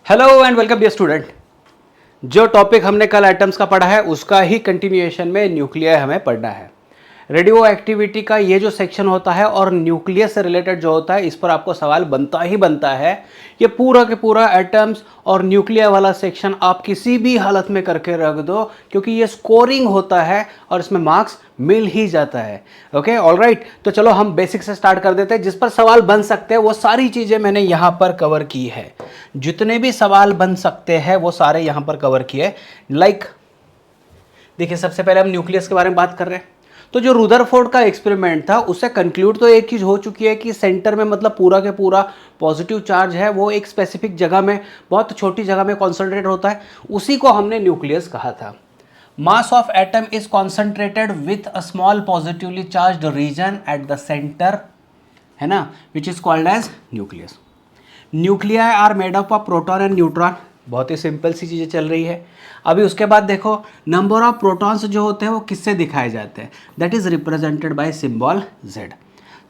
Hello and welcome dear student. जो topic हमने कल एटम्स का पढ़ा है उसका ही कंटिन्यूएशन में न्यूक्लियर हमें पढ़ना है। रेडियो एक्टिविटी का ये जो सेक्शन होता है और न्यूक्लियस से रिलेटेड जो होता है इस पर आपको सवाल बनता ही बनता है। ये पूरा के पूरा एटम्स और न्यूक्लियर वाला सेक्शन आप किसी भी हालत में करके रख दो क्योंकि ये स्कोरिंग होता है और इसमें मार्क्स मिल ही जाता है। ओके ऑलराइट, तो चलो हम बेसिक से स्टार्ट कर देते हैं। जिस पर सवाल बन सकते हैं वो सारी चीज़ें मैंने यहाँ पर कवर की है। जितने भी सवाल बन सकते हैं वो सारे यहाँ पर कवर किए। देखिए सबसे पहले हम न्यूक्लियस के बारे में बात कर रहे हैं। तो जो रुदरफोर्ड का एक्सपेरिमेंट था उससे कंक्लूड तो एक चीज़ हो चुकी है कि सेंटर में मतलब पूरा के पूरा पॉजिटिव चार्ज है वो एक स्पेसिफिक जगह में, बहुत छोटी जगह में कॉन्सेंट्रेट होता है। उसी को हमने न्यूक्लियस कहा था। Mass of atom is concentrated with a small positively charged region at the center, है ना, which is called as nucleus. Nuclei are made up of proton and neutron. बहुत ही सिंपल सी चीज़ें चल रही है। अभी उसके बाद देखो नंबर ऑफ प्रोटॉन्स जो होते हैं वो किससे दिखाए जाते हैं, that is represented by symbol Z।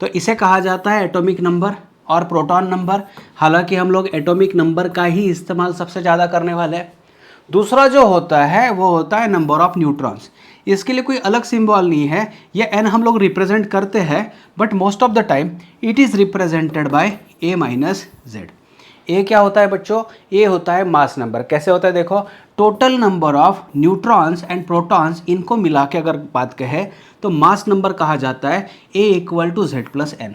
तो इसे कहा जाता है एटॉमिक नंबर और प्रोटॉन नंबर। हालांकि हम लोग एटॉमिक नंबर का ही इस्तेमाल सबसे ज़्यादा करने वाले हैं। दूसरा जो होता है वो होता है नंबर ऑफ न्यूट्रॉन्स। इसके लिए कोई अलग सिंबल नहीं है, ये n हम लोग रिप्रेजेंट करते हैं but most of the time it is represented by A minus Z। ए क्या होता है बच्चों, ए होता है मास नंबर। कैसे होता है देखो, total number of neutrons and protons इनको मिला के अगर बात कहे तो मास नंबर कहा जाता है A equal to Z plus N.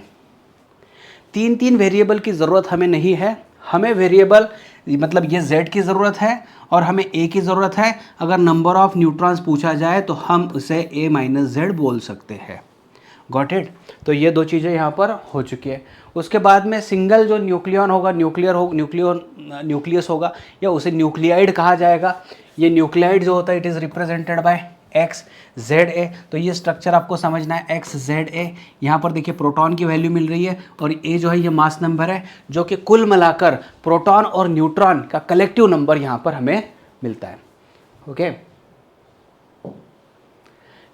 तीन तीन वेरिएबल की ज़रूरत हमें नहीं है, हमें वेरिएबल मतलब ये Z की ज़रूरत है और हमें A की ज़रूरत है। अगर नंबर ऑफ न्यूट्रॉन्स पूछा जाए तो हम उसे A माइनस Z बोल सकते हैं। Got it. तो ये दो चीज़ें यहाँ पर हो चुकी है। उसके बाद में सिंगल जो न्यूक्लियन होगा, न्यूक्लियस होगा या उसे न्यूक्लियाइड कहा जाएगा। ये न्यूक्लियाइड जो होता है it is represented by XZA। तो ये स्ट्रक्चर आपको समझना है XZA। यहाँ पर देखिए प्रोटॉन की वैल्यू मिल रही है और A जो है ये मास नंबर है जो कि कुल मिलाकर प्रोटॉन और न्यूट्रॉन का कलेक्टिव नंबर यहाँ पर हमें मिलता है। ओके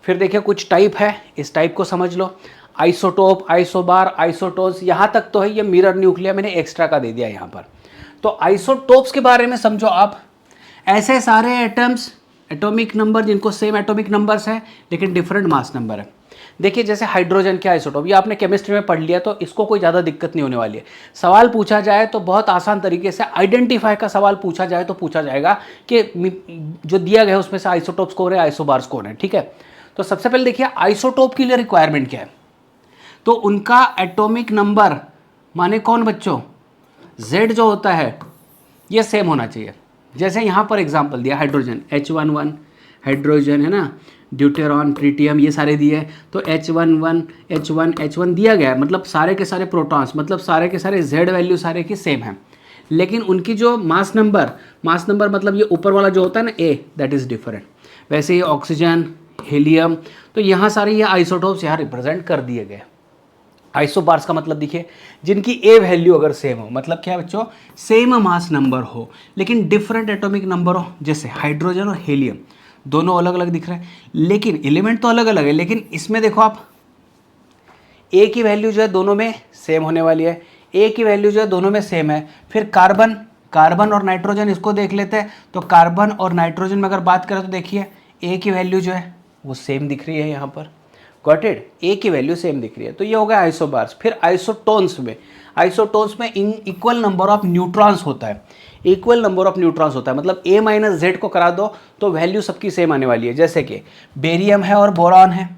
फिर देखिए कुछ टाइप है, इस टाइप को समझ लो। आइसोटोप, आइसोबार, आइसोटोन्स, यहाँ तक तो है। ये मिरर न्यूक्लियर मैंने एक्स्ट्रा का दे दिया यहाँ पर। तो आइसोटोप्स के बारे में समझो आप। ऐसे सारे एटम्स, एटॉमिक नंबर जिनको सेम एटॉमिक नंबर्स हैं लेकिन डिफरेंट मास नंबर है। देखिए जैसे हाइड्रोजन के आइसोटोप, ये आपने केमिस्ट्री में पढ़ लिया तो इसको कोई ज़्यादा दिक्कत नहीं होने वाली है। सवाल पूछा जाए तो बहुत आसान तरीके से आइडेंटिफाई का सवाल पूछा जाए तो पूछा जाएगा कि जो दिया गया है उसमें से आइसोटोप्स कौन है, आइसोबार्स कौन है। ठीक है, तो सबसे पहले देखिए आइसोटोप के लिए रिक्वायरमेंट क्या है। तो उनका एटॉमिक नंबर माने कौन बच्चों, Z जो होता है ये सेम होना चाहिए। जैसे यहाँ पर एग्जांपल दिया हाइड्रोजन H11 हाइड्रोजन है ना, ड्यूटेरॉन, ट्रिटियम, ये सारे दिए। तो H11 H1 दिया गया है, मतलब सारे के सारे प्रोटॉन्स, मतलब सारे के सारे Z वैल्यू सारे की सेम है। लेकिन उनकी जो मास नंबर मतलब ये ऊपर वाला जो होता है ना A, दैट इज़ डिफरेंट। वैसे ये ऑक्सीजन, हीलियम, तो यहाँ सारे ये आइसोटोप्स यहाँ रिप्रेजेंट कर दिए गए। आइसोबार्स का मतलब देखिए जिनकी ए वैल्यू अगर सेम हो, मतलब क्या बच्चों, सेम मास नंबर हो लेकिन डिफरेंट एटॉमिक नंबर हो। जैसे हाइड्रोजन और हीलियम दोनों अलग अलग दिख रहे हैं लेकिन एलिमेंट तो अलग अलग है। लेकिन इसमें देखो आप ए की वैल्यू जो है दोनों में सेम होने वाली है, ए की वैल्यू जो है दोनों में सेम है। फिर कार्बन और नाइट्रोजन, इसको देख लेते हैं। तो कार्बन और नाइट्रोजन में अगर बात करें तो देखिए ए की वैल्यू जो है वो सेम दिख रही है यहाँ पर। गॉट इट, ए की वैल्यू सेम दिख रही है। तो ये हो गया आइसोबार्स। फिर आइसोटोन्स में इक्वल नंबर ऑफ न्यूट्रॉन्स होता है। इक्वल नंबर ऑफ न्यूट्रॉन्स होता है मतलब A माइनस Z को करा दो तो वैल्यू सबकी सेम आने वाली है। जैसे कि बेरियम है और बोरॉन है,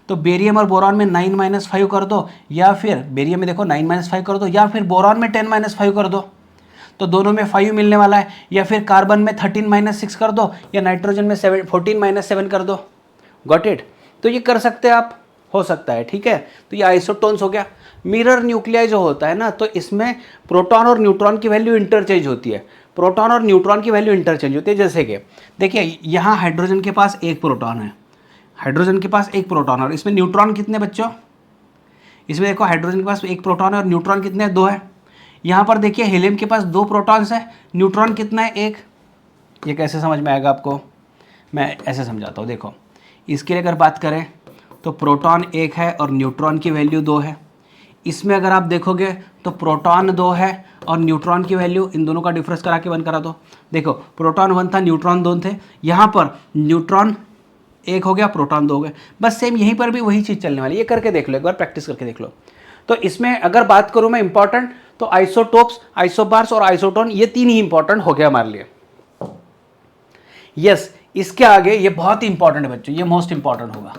तो बेरियम और बोरॉन में 9 माइनस 5 कर दो, या फिर बेरियम में देखो 9 माइनस 5 कर दो, या फिर बोरॉन में 10 माइनस 5 कर दो, तो दोनों में 5 मिलने वाला है। या फिर कार्बन में 13 माइनस 6 कर दो, या नाइट्रोजन में 14 माइनस 7 कर दो। गॉट इट, तो ये कर सकते हैं आप, हो सकता है। ठीक है, तो ये आइसोटोन्स हो गया। मिरर न्यूक्लियाई जो होता है ना, तो इसमें प्रोटॉन और न्यूट्रॉन की वैल्यू इंटरचेंज होती है। प्रोटॉन और न्यूट्रॉन की वैल्यू इंटरचेंज होती है। जैसे कि देखिए यहाँ हाइड्रोजन के पास एक प्रोटॉन है, हाइड्रोजन के पास एक प्रोटॉन, और इसमें न्यूट्रॉन कितने बच्चों, इसमें देखो हाइड्रोजन के पास एक प्रोटॉन है और न्यूट्रॉन कितने हैं, 2 है। यहाँ पर देखिए हीलियम के पास 2 प्रोटॉन्स है, न्यूट्रॉन कितना है, 1। ये कैसे समझ में आएगा आपको, मैं ऐसे समझाता हूँ। देखो इसके लिए अगर बात करें तो प्रोटॉन 1 है और न्यूट्रॉन की वैल्यू 2 है। इसमें अगर आप देखोगे तो प्रोटॉन 2 है और न्यूट्रॉन की वैल्यू, इन दोनों का डिफरेंस करा के 1 करा दो। देखो प्रोटॉन 1 था, न्यूट्रॉन 2 थे, यहाँ पर न्यूट्रॉन 1 हो गया, प्रोटॉन 2 हो गए। बस सेम यहीं पर भी वही चीज़ चलने वाली है। ये करके देख लो, एक बार प्रैक्टिस करके देख लो। तो इसमें अगर बात करूँ मैं इंपॉर्टेंट, तो आइसोटोप्स, आइसोबार्स और आइसोटोन, ये 3 ही इंपॉर्टेंट हो गया हमारे लिए। यस, इसके आगे ये बहुत ही इंपॉर्टेंट है बच्चों, ये मोस्ट इंपॉर्टेंट होगा।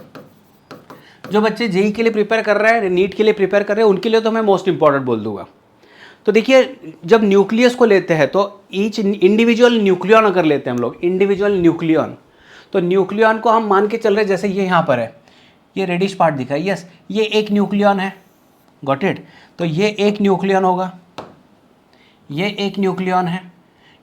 जो बच्चे जेई के लिए प्रिपेयर कर रहे हैं, नीट के लिए प्रिपेयर कर रहे हैं, उनके लिए तो मैं मोस्ट इंपॉर्टेंट बोल दूंगा। तो देखिए, जब न्यूक्लियस को लेते हैं तो ईच इंडिविजुअल न्यूक्लियन अगर लेते हैं हम लोग, इंडिविजुअल न्यूक्लियन, तो न्यूक्लियन को हम मान के चल रहे हैं, जैसे ये यहाँ पर है, ये रेडिश पार्ट दिखा है, यस ये एक न्यूक्लियन है, गॉट इट। तो ये एक न्यूक्लियन होगा, ये एक न्यूक्लियन है,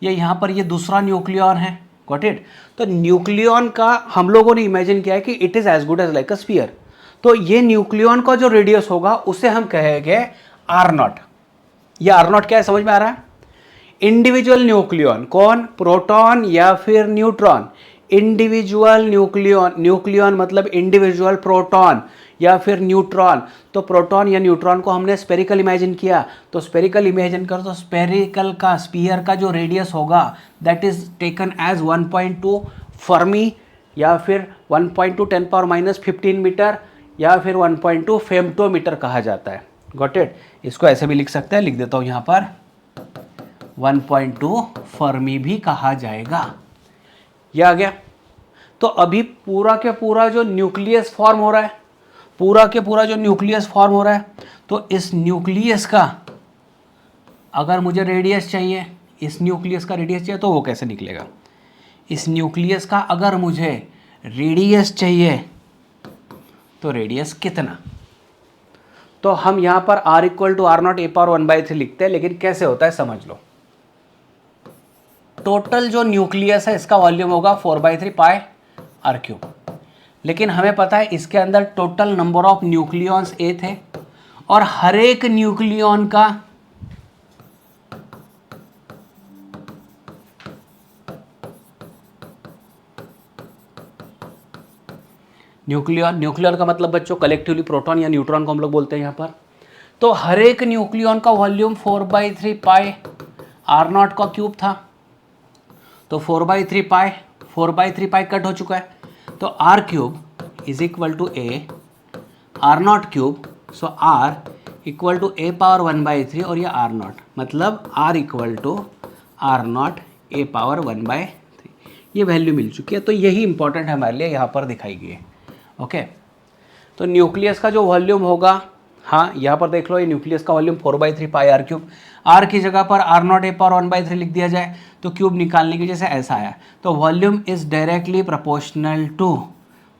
ये यहाँ पर ये दूसरा न्यूक्लियन है, गॉट इट। तो न्यूक्लियन का हम लोगों ने इमेजिन किया है कि it is as good as like a sphere. तो ये न्यूक्लियन का जो रेडियस होगा उसे हम कहेंगे R0। ये R0 क्या है, समझ में आ रहा है? इंडिविजुअल न्यूक्लियन, कौन, प्रोटॉन या फिर न्यूट्रॉन। इंडिविजुअल न्यूक्लियन, न्यूक्लियन मतलब इंडिविजुअल प्रोटॉन या फिर न्यूट्रॉन। तो प्रोटॉन या न्यूट्रॉन को हमने स्पेरिकल इमेजिन किया, तो स्पेरिकल इमेजिन कर, तो स्पेरिकल का, स्फीयर का जो रेडियस होगा that is taken as 1.2 fermi या फिर 1.2 10⁻⁻15 मीटर या फिर 1.2 फेम्टोमीटर कहा जाता है, गॉट इट। इसको ऐसे भी लिख सकते हैं, लिख देता हूँ यहाँ पर 1.2 फर्मी भी कहा जाएगा। ये आ गया। तो अभी पूरा के पूरा जो न्यूक्लियस फॉर्म हो रहा है, पूरा के पूरा जो न्यूक्लियस फॉर्म हो रहा है, तो इस न्यूक्लियस का अगर मुझे रेडियस चाहिए, इस न्यूक्लियस का रेडियस चाहिए, तो वो कैसे निकलेगा? इस न्यूक्लियस का अगर मुझे रेडियस चाहिए तो रेडियस कितना? तो हम यहाँ पर R = R0 a⁻1/3 लिखते हैं, लेकिन कैसे होता है समझ लो। टोटल जो न्यूक्लियस है इसका वॉल्यूम होगा 4/3 πr³। लेकिन हमें पता है इसके अंदर total number of nucleons A थे, और हर एक न्यूक्लियॉन का न्यूक्लियन का मतलब बच्चों कलेक्टिवली प्रोटॉन या न्यूट्रॉन को हम लोग बोलते हैं यहाँ पर। तो हर एक न्यूक्लियन का वॉल्यूम 4/3 πr0 का क्यूब था। तो 4/3 π कट हो चुका है, तो r³ is equal to r0³। So r equal to a⁻1/3 और ये r0, मतलब r equal to r0 a⁻1/3। ये वैल्यू मिल चुकी है। तो यही इंपॉर्टेंट है हमारे लिए, यहाँ पर दिखाई गई है। ओके, तो न्यूक्लियस का जो वॉल्यूम होगा, हाँ यहाँ पर देख लो, ये न्यूक्लियस का वॉल्यूम 4/3 πr³। r की जगह पर r0 a⁻1/3 लिख दिया जाए तो क्यूब निकालने की वजह से ऐसा आया। तो volume is directly proportional to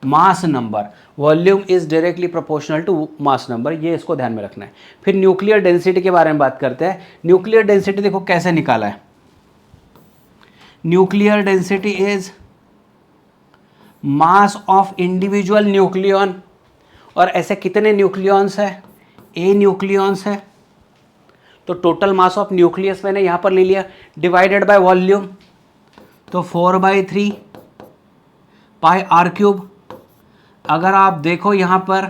mass number, volume is directly proportional to mass number, ये इसको ध्यान में रखना है। फिर न्यूक्लियर डेंसिटी के बारे में बात करते हैं। न्यूक्लियर डेंसिटी देखो कैसे निकाला है। Nuclear density is mass of individual nucleon, और ऐसे कितने न्यूक्लियॉन्स है? A न्यूक्लियॉन्स है। तो टोटल मास ऑफ न्यूक्लियस मैंने यहाँ पर ले लिया, डिवाइडेड बाय वॉल्यूम, तो 4/3 πr³। अगर आप देखो यहाँ पर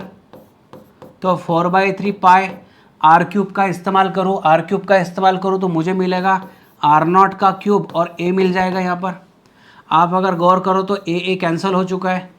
तो 4/3 πr³ का इस्तेमाल करूँ, r³ का इस्तेमाल करूँ तो मुझे मिलेगा r0 का क्यूब और a मिल जाएगा यहाँ पर। आप अगर गौर करो तो a कैंसिल हो चुका है,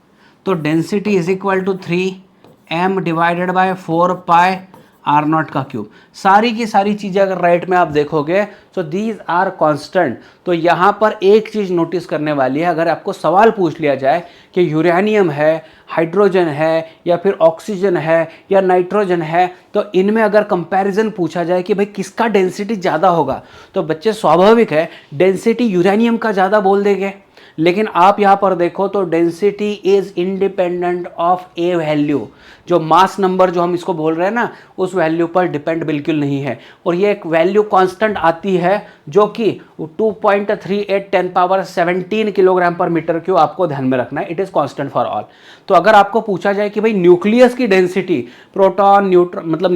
तो density is equal to 3m divided by 4 πr0 का क्यूब। सारी की सारी चीज़ें अगर राइट में आप देखोगे तो दीज आर कांस्टेंट। तो यहाँ पर एक चीज़ नोटिस करने वाली है, अगर आपको सवाल पूछ लिया जाए कि यूरेनियम है, हाइड्रोजन है, या फिर ऑक्सीजन है, या नाइट्रोजन है, तो इनमें अगर कंपैरिजन पूछा जाए कि भाई किसका डेंसिटी ज़्यादा होगा, तो बच्चे स्वाभाविक है डेंसिटी यूरेनियम का ज़्यादा बोल देंगे। लेकिन आप यहाँ पर देखो तो density is independent of A value, जो मास नंबर जो हम इसको बोल रहे हैं ना, उस वैल्यू पर डिपेंड बिल्कुल नहीं है। और ये एक वैल्यू कांस्टेंट आती है जो कि 2.38 10⁻17 किलोग्राम पर मीटर क्यूब, आपको ध्यान में रखना है, it is constant for all. तो अगर आपको पूछा जाए कि भाई न्यूक्लियस की डेंसिटी, प्रोटॉन न्यूट्रॉन मतलब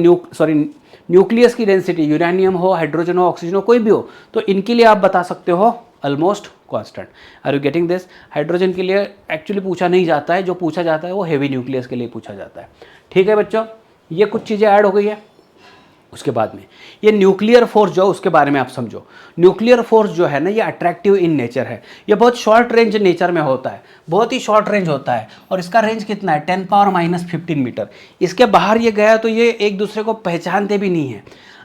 न्यूक्लियस की डेंसिटी, यूरेनियम हो, हाइड्रोजन हो, ऑक्सीजन हो, कोई भी हो, तो इनके लिए आप बता सकते हो almost constant. Are you getting this? Hydrogen के लिए एक्चुअली पूछा नहीं जाता है, जो पूछा जाता है वो हेवी न्यूक्लियस के लिए पूछा जाता है। ठीक है बच्चों, ये कुछ चीज़ें ऐड हो गई है। उसके बाद में ये न्यूक्लियर फोर्स जो है उसके बारे में आप समझो। न्यूक्लियर फोर्स जो है ना ये अट्रैक्टिव इन नेचर है, ये बहुत शॉर्ट रेंज नेचर में होता है, बहुत ही शॉर्ट रेंज होता है। और इसका रेंज कितना है 10⁻⁻15 मीटर। इसके बाहर ये गया तो ये एक दूसरे को पहचानते भी नहीं है।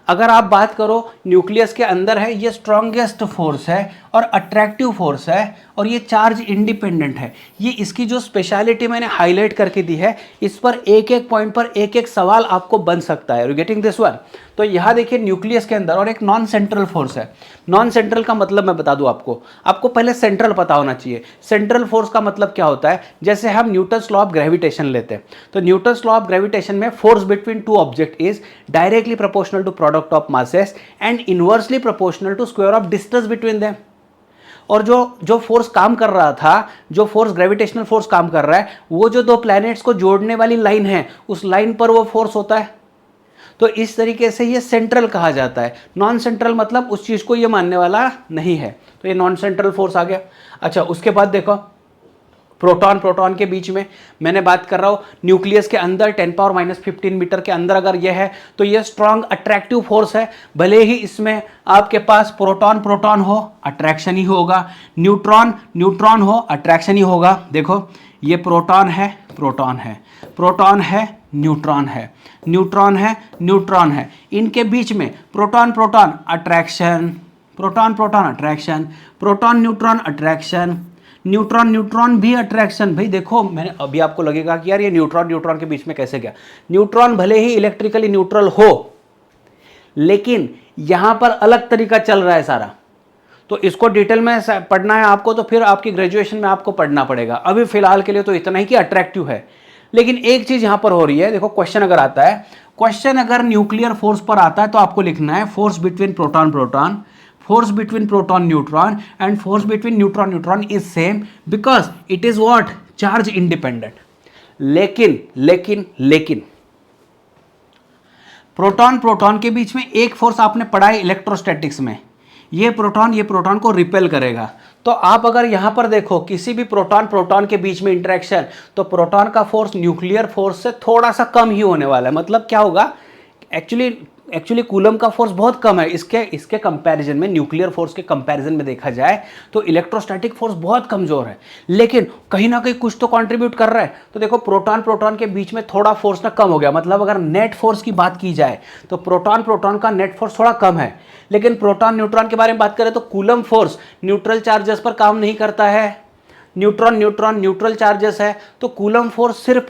अगर आप बात करो न्यूक्लियस के अंदर है, ये स्ट्रॉन्गेस्ट फोर्स है और अट्रैक्टिव फोर्स है और ये चार्ज इंडिपेंडेंट है। ये इसकी जो स्पेशलिटी मैंने हाईलाइट करके दी है, इस पर एक एक पॉइंट पर एक एक सवाल आपको बन सकता है। You getting this one? तो यहाँ देखिए न्यूक्लियस के अंदर और एक नॉन सेंट्रल फोर्स है। नॉन सेंट्रल का मतलब मैं बता दूं आपको पहले सेंट्रल पता होना चाहिए। सेंट्रल फोर्स का मतलब क्या होता है, जैसे हम न्यूटन्स लॉ ऑफ ग्रेविटेशन लेते हैं तो न्यूटन्स लॉ ऑफ ग्रेविटेशन में force between two object is directly proportional to product of masses and inversely proportional to square of distance between them. और जो फोर्स काम कर रहा था, जो फोर्स ग्रेविटेशनल फोर्स काम कर रहा है, वो जो दो प्लैनेट्स को जोड़ने वाली लाइन है, उस लाइन पर वो फोर्स होता है। तो इस तरीके से ये सेंट्रल कहा जाता है। नॉन सेंट्रल मतलब उस चीज को ये मानने वाला नहीं है, तो ये नॉन सेंट्रल फोर्स आ गया। अच्छा, उसके बाद देखो प्रोटॉन प्रोटॉन के बीच में मैंने बात कर रहा हूं, न्यूक्लियस के अंदर 10⁻⁻15 मीटर के अंदर अगर यह है तो यह स्ट्रॉन्ग अट्रैक्टिव फोर्स है। भले ही इसमें आपके पास प्रोटॉन प्रोटॉन हो, अट्रैक्शन ही होगा, न्यूट्रॉन न्यूट्रॉन हो, अट्रैक्शन ही होगा। देखो ये प्रोटॉन है, प्रोटॉन है, प्रोटॉन है, न्यूट्रॉन है, न्यूट्रॉन है, न्यूट्रॉन है। इनके बीच में proton proton attraction, proton proton attraction, proton neutron attraction, neutron neutron भी अट्रैक्शन। भाई देखो, मैंने अभी आपको लगेगा कि यार ये न्यूट्रॉन न्यूट्रॉन के बीच में कैसे गया। न्यूट्रॉन भले ही इलेक्ट्रिकली न्यूट्रल हो, लेकिन यहां पर अलग तरीका चल रहा है सारा। तो इसको डिटेल में पढ़ना है आपको, तो फिर आपकी ग्रेजुएशन में आपको पढ़ना पड़ेगा। अभी फिलहाल के लिए तो इतना ही कि अट्रैक्टिव है। लेकिन एक चीज यहां पर हो रही है, देखो क्वेश्चन अगर आता है, क्वेश्चन अगर न्यूक्लियर फोर्स पर आता है तो आपको लिखना है force between proton proton, force between proton neutron and force between neutron neutron is same because it is what charge independent। लेकिन प्रोटॉन प्रोटॉन के बीच में एक फोर्स आपने पढ़ा है इलेक्ट्रोस्टैटिक्स में, ये प्रोटॉन को रिपेल करेगा। तो आप अगर यहां पर देखो किसी भी प्रोटॉन प्रोटॉन के बीच में इंटरेक्शन, तो प्रोटॉन का फोर्स न्यूक्लियर फोर्स से थोड़ा सा कम ही होने वाला है। मतलब क्या होगा, एक्चुअली कूलम का फोर्स बहुत कम है इसके कंपैरिजन में, न्यूक्लियर फोर्स के कंपैरिजन में देखा जाए तो इलेक्ट्रोस्टैटिक फोर्स बहुत कमजोर है, लेकिन कहीं ना कहीं कुछ तो कंट्रीब्यूट कर रहा है। तो देखो प्रोटॉन प्रोटॉन के बीच में थोड़ा फोर्स ना कम हो गया। मतलब अगर नेट फोर्स की बात की जाए तो प्रोटॉन प्रोटॉन का नेट फोर्स थोड़ा कम है, लेकिन प्रोटॉन न्यूट्रॉन के बारे में बात करें तो कूलम फोर्स न्यूट्रल चार्जेस पर काम नहीं करता है। न्यूट्रॉन न्यूट्रॉन न्यूट्रल चार्जेस है, तो कूलम फोर्स सिर्फ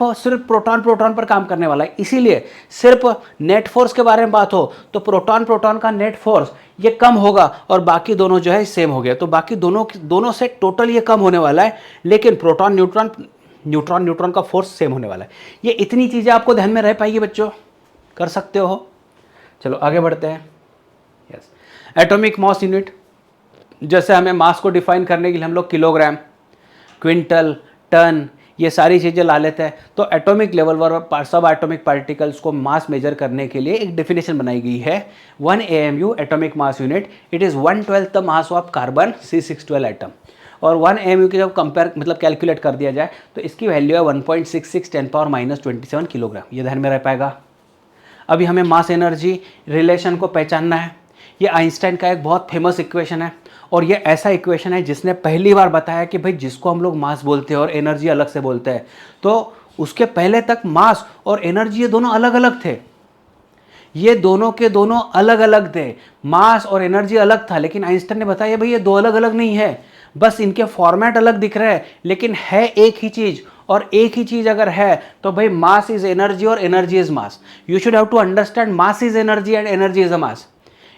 प्रोटॉन प्रोटॉन पर काम करने वाला है। इसीलिए सिर्फ नेट फोर्स के बारे में बात हो तो प्रोटॉन प्रोटॉन का नेट फोर्स ये कम होगा और बाकी दोनों जो है सेम हो गया। तो बाकी दोनों से टोटल ये कम होने वाला है, लेकिन प्रोटॉन न्यूट्रॉन न्यूट्रॉन का फोर्स सेम होने वाला है। ये इतनी चीज़ें आपको ध्यान में रह पाएगी बच्चों, कर सकते हो। चलो आगे बढ़ते हैं। यस, एटॉमिक मास यूनिट, जैसे हमें मास को डिफाइन करने के लिए हम लोग किलोग्राम, क्विंटल, टन, ये सारी चीज़ें ला लेते हैं। तो एटॉमिक लेवल पर सब एटॉमिक पार्टिकल्स को मास मेजर करने के लिए एक डेफिनेशन बनाई गई है 1 AMU atomic mass unit, it is 1/12 the mass of carbon C612 atom. और 1 AMU की जब कंपेयर मतलब कैलकुलेट कर दिया जाए तो इसकी वैल्यू है 1.66 10⁻⁻27 किलोग्राम। ये ध्यान में रह पाएगा। अभी हमें मास एनर्जी रिलेशन को पहचानना है। ये आइंस्टाइन का एक बहुत फेमस इक्वेशन है, और ये ऐसा इक्वेशन है जिसने पहली बार बताया कि भाई जिसको हम लोग मास बोलते हैं और एनर्जी अलग से बोलते हैं, तो उसके पहले तक मास और एनर्जी ये दोनों अलग अलग थे। ये दोनों के दोनों अलग अलग थे, मास और एनर्जी अलग था। लेकिन आइंस्टाइन ने बताया भाई ये दो अलग अलग नहीं है, बस इनके फॉर्मेट अलग दिख रहे हैं, लेकिन है एक ही चीज। और एक ही चीज अगर है तो भाई मास इज एनर्जी और energy is mass. You should have to understand mass is energy and energy is a mass.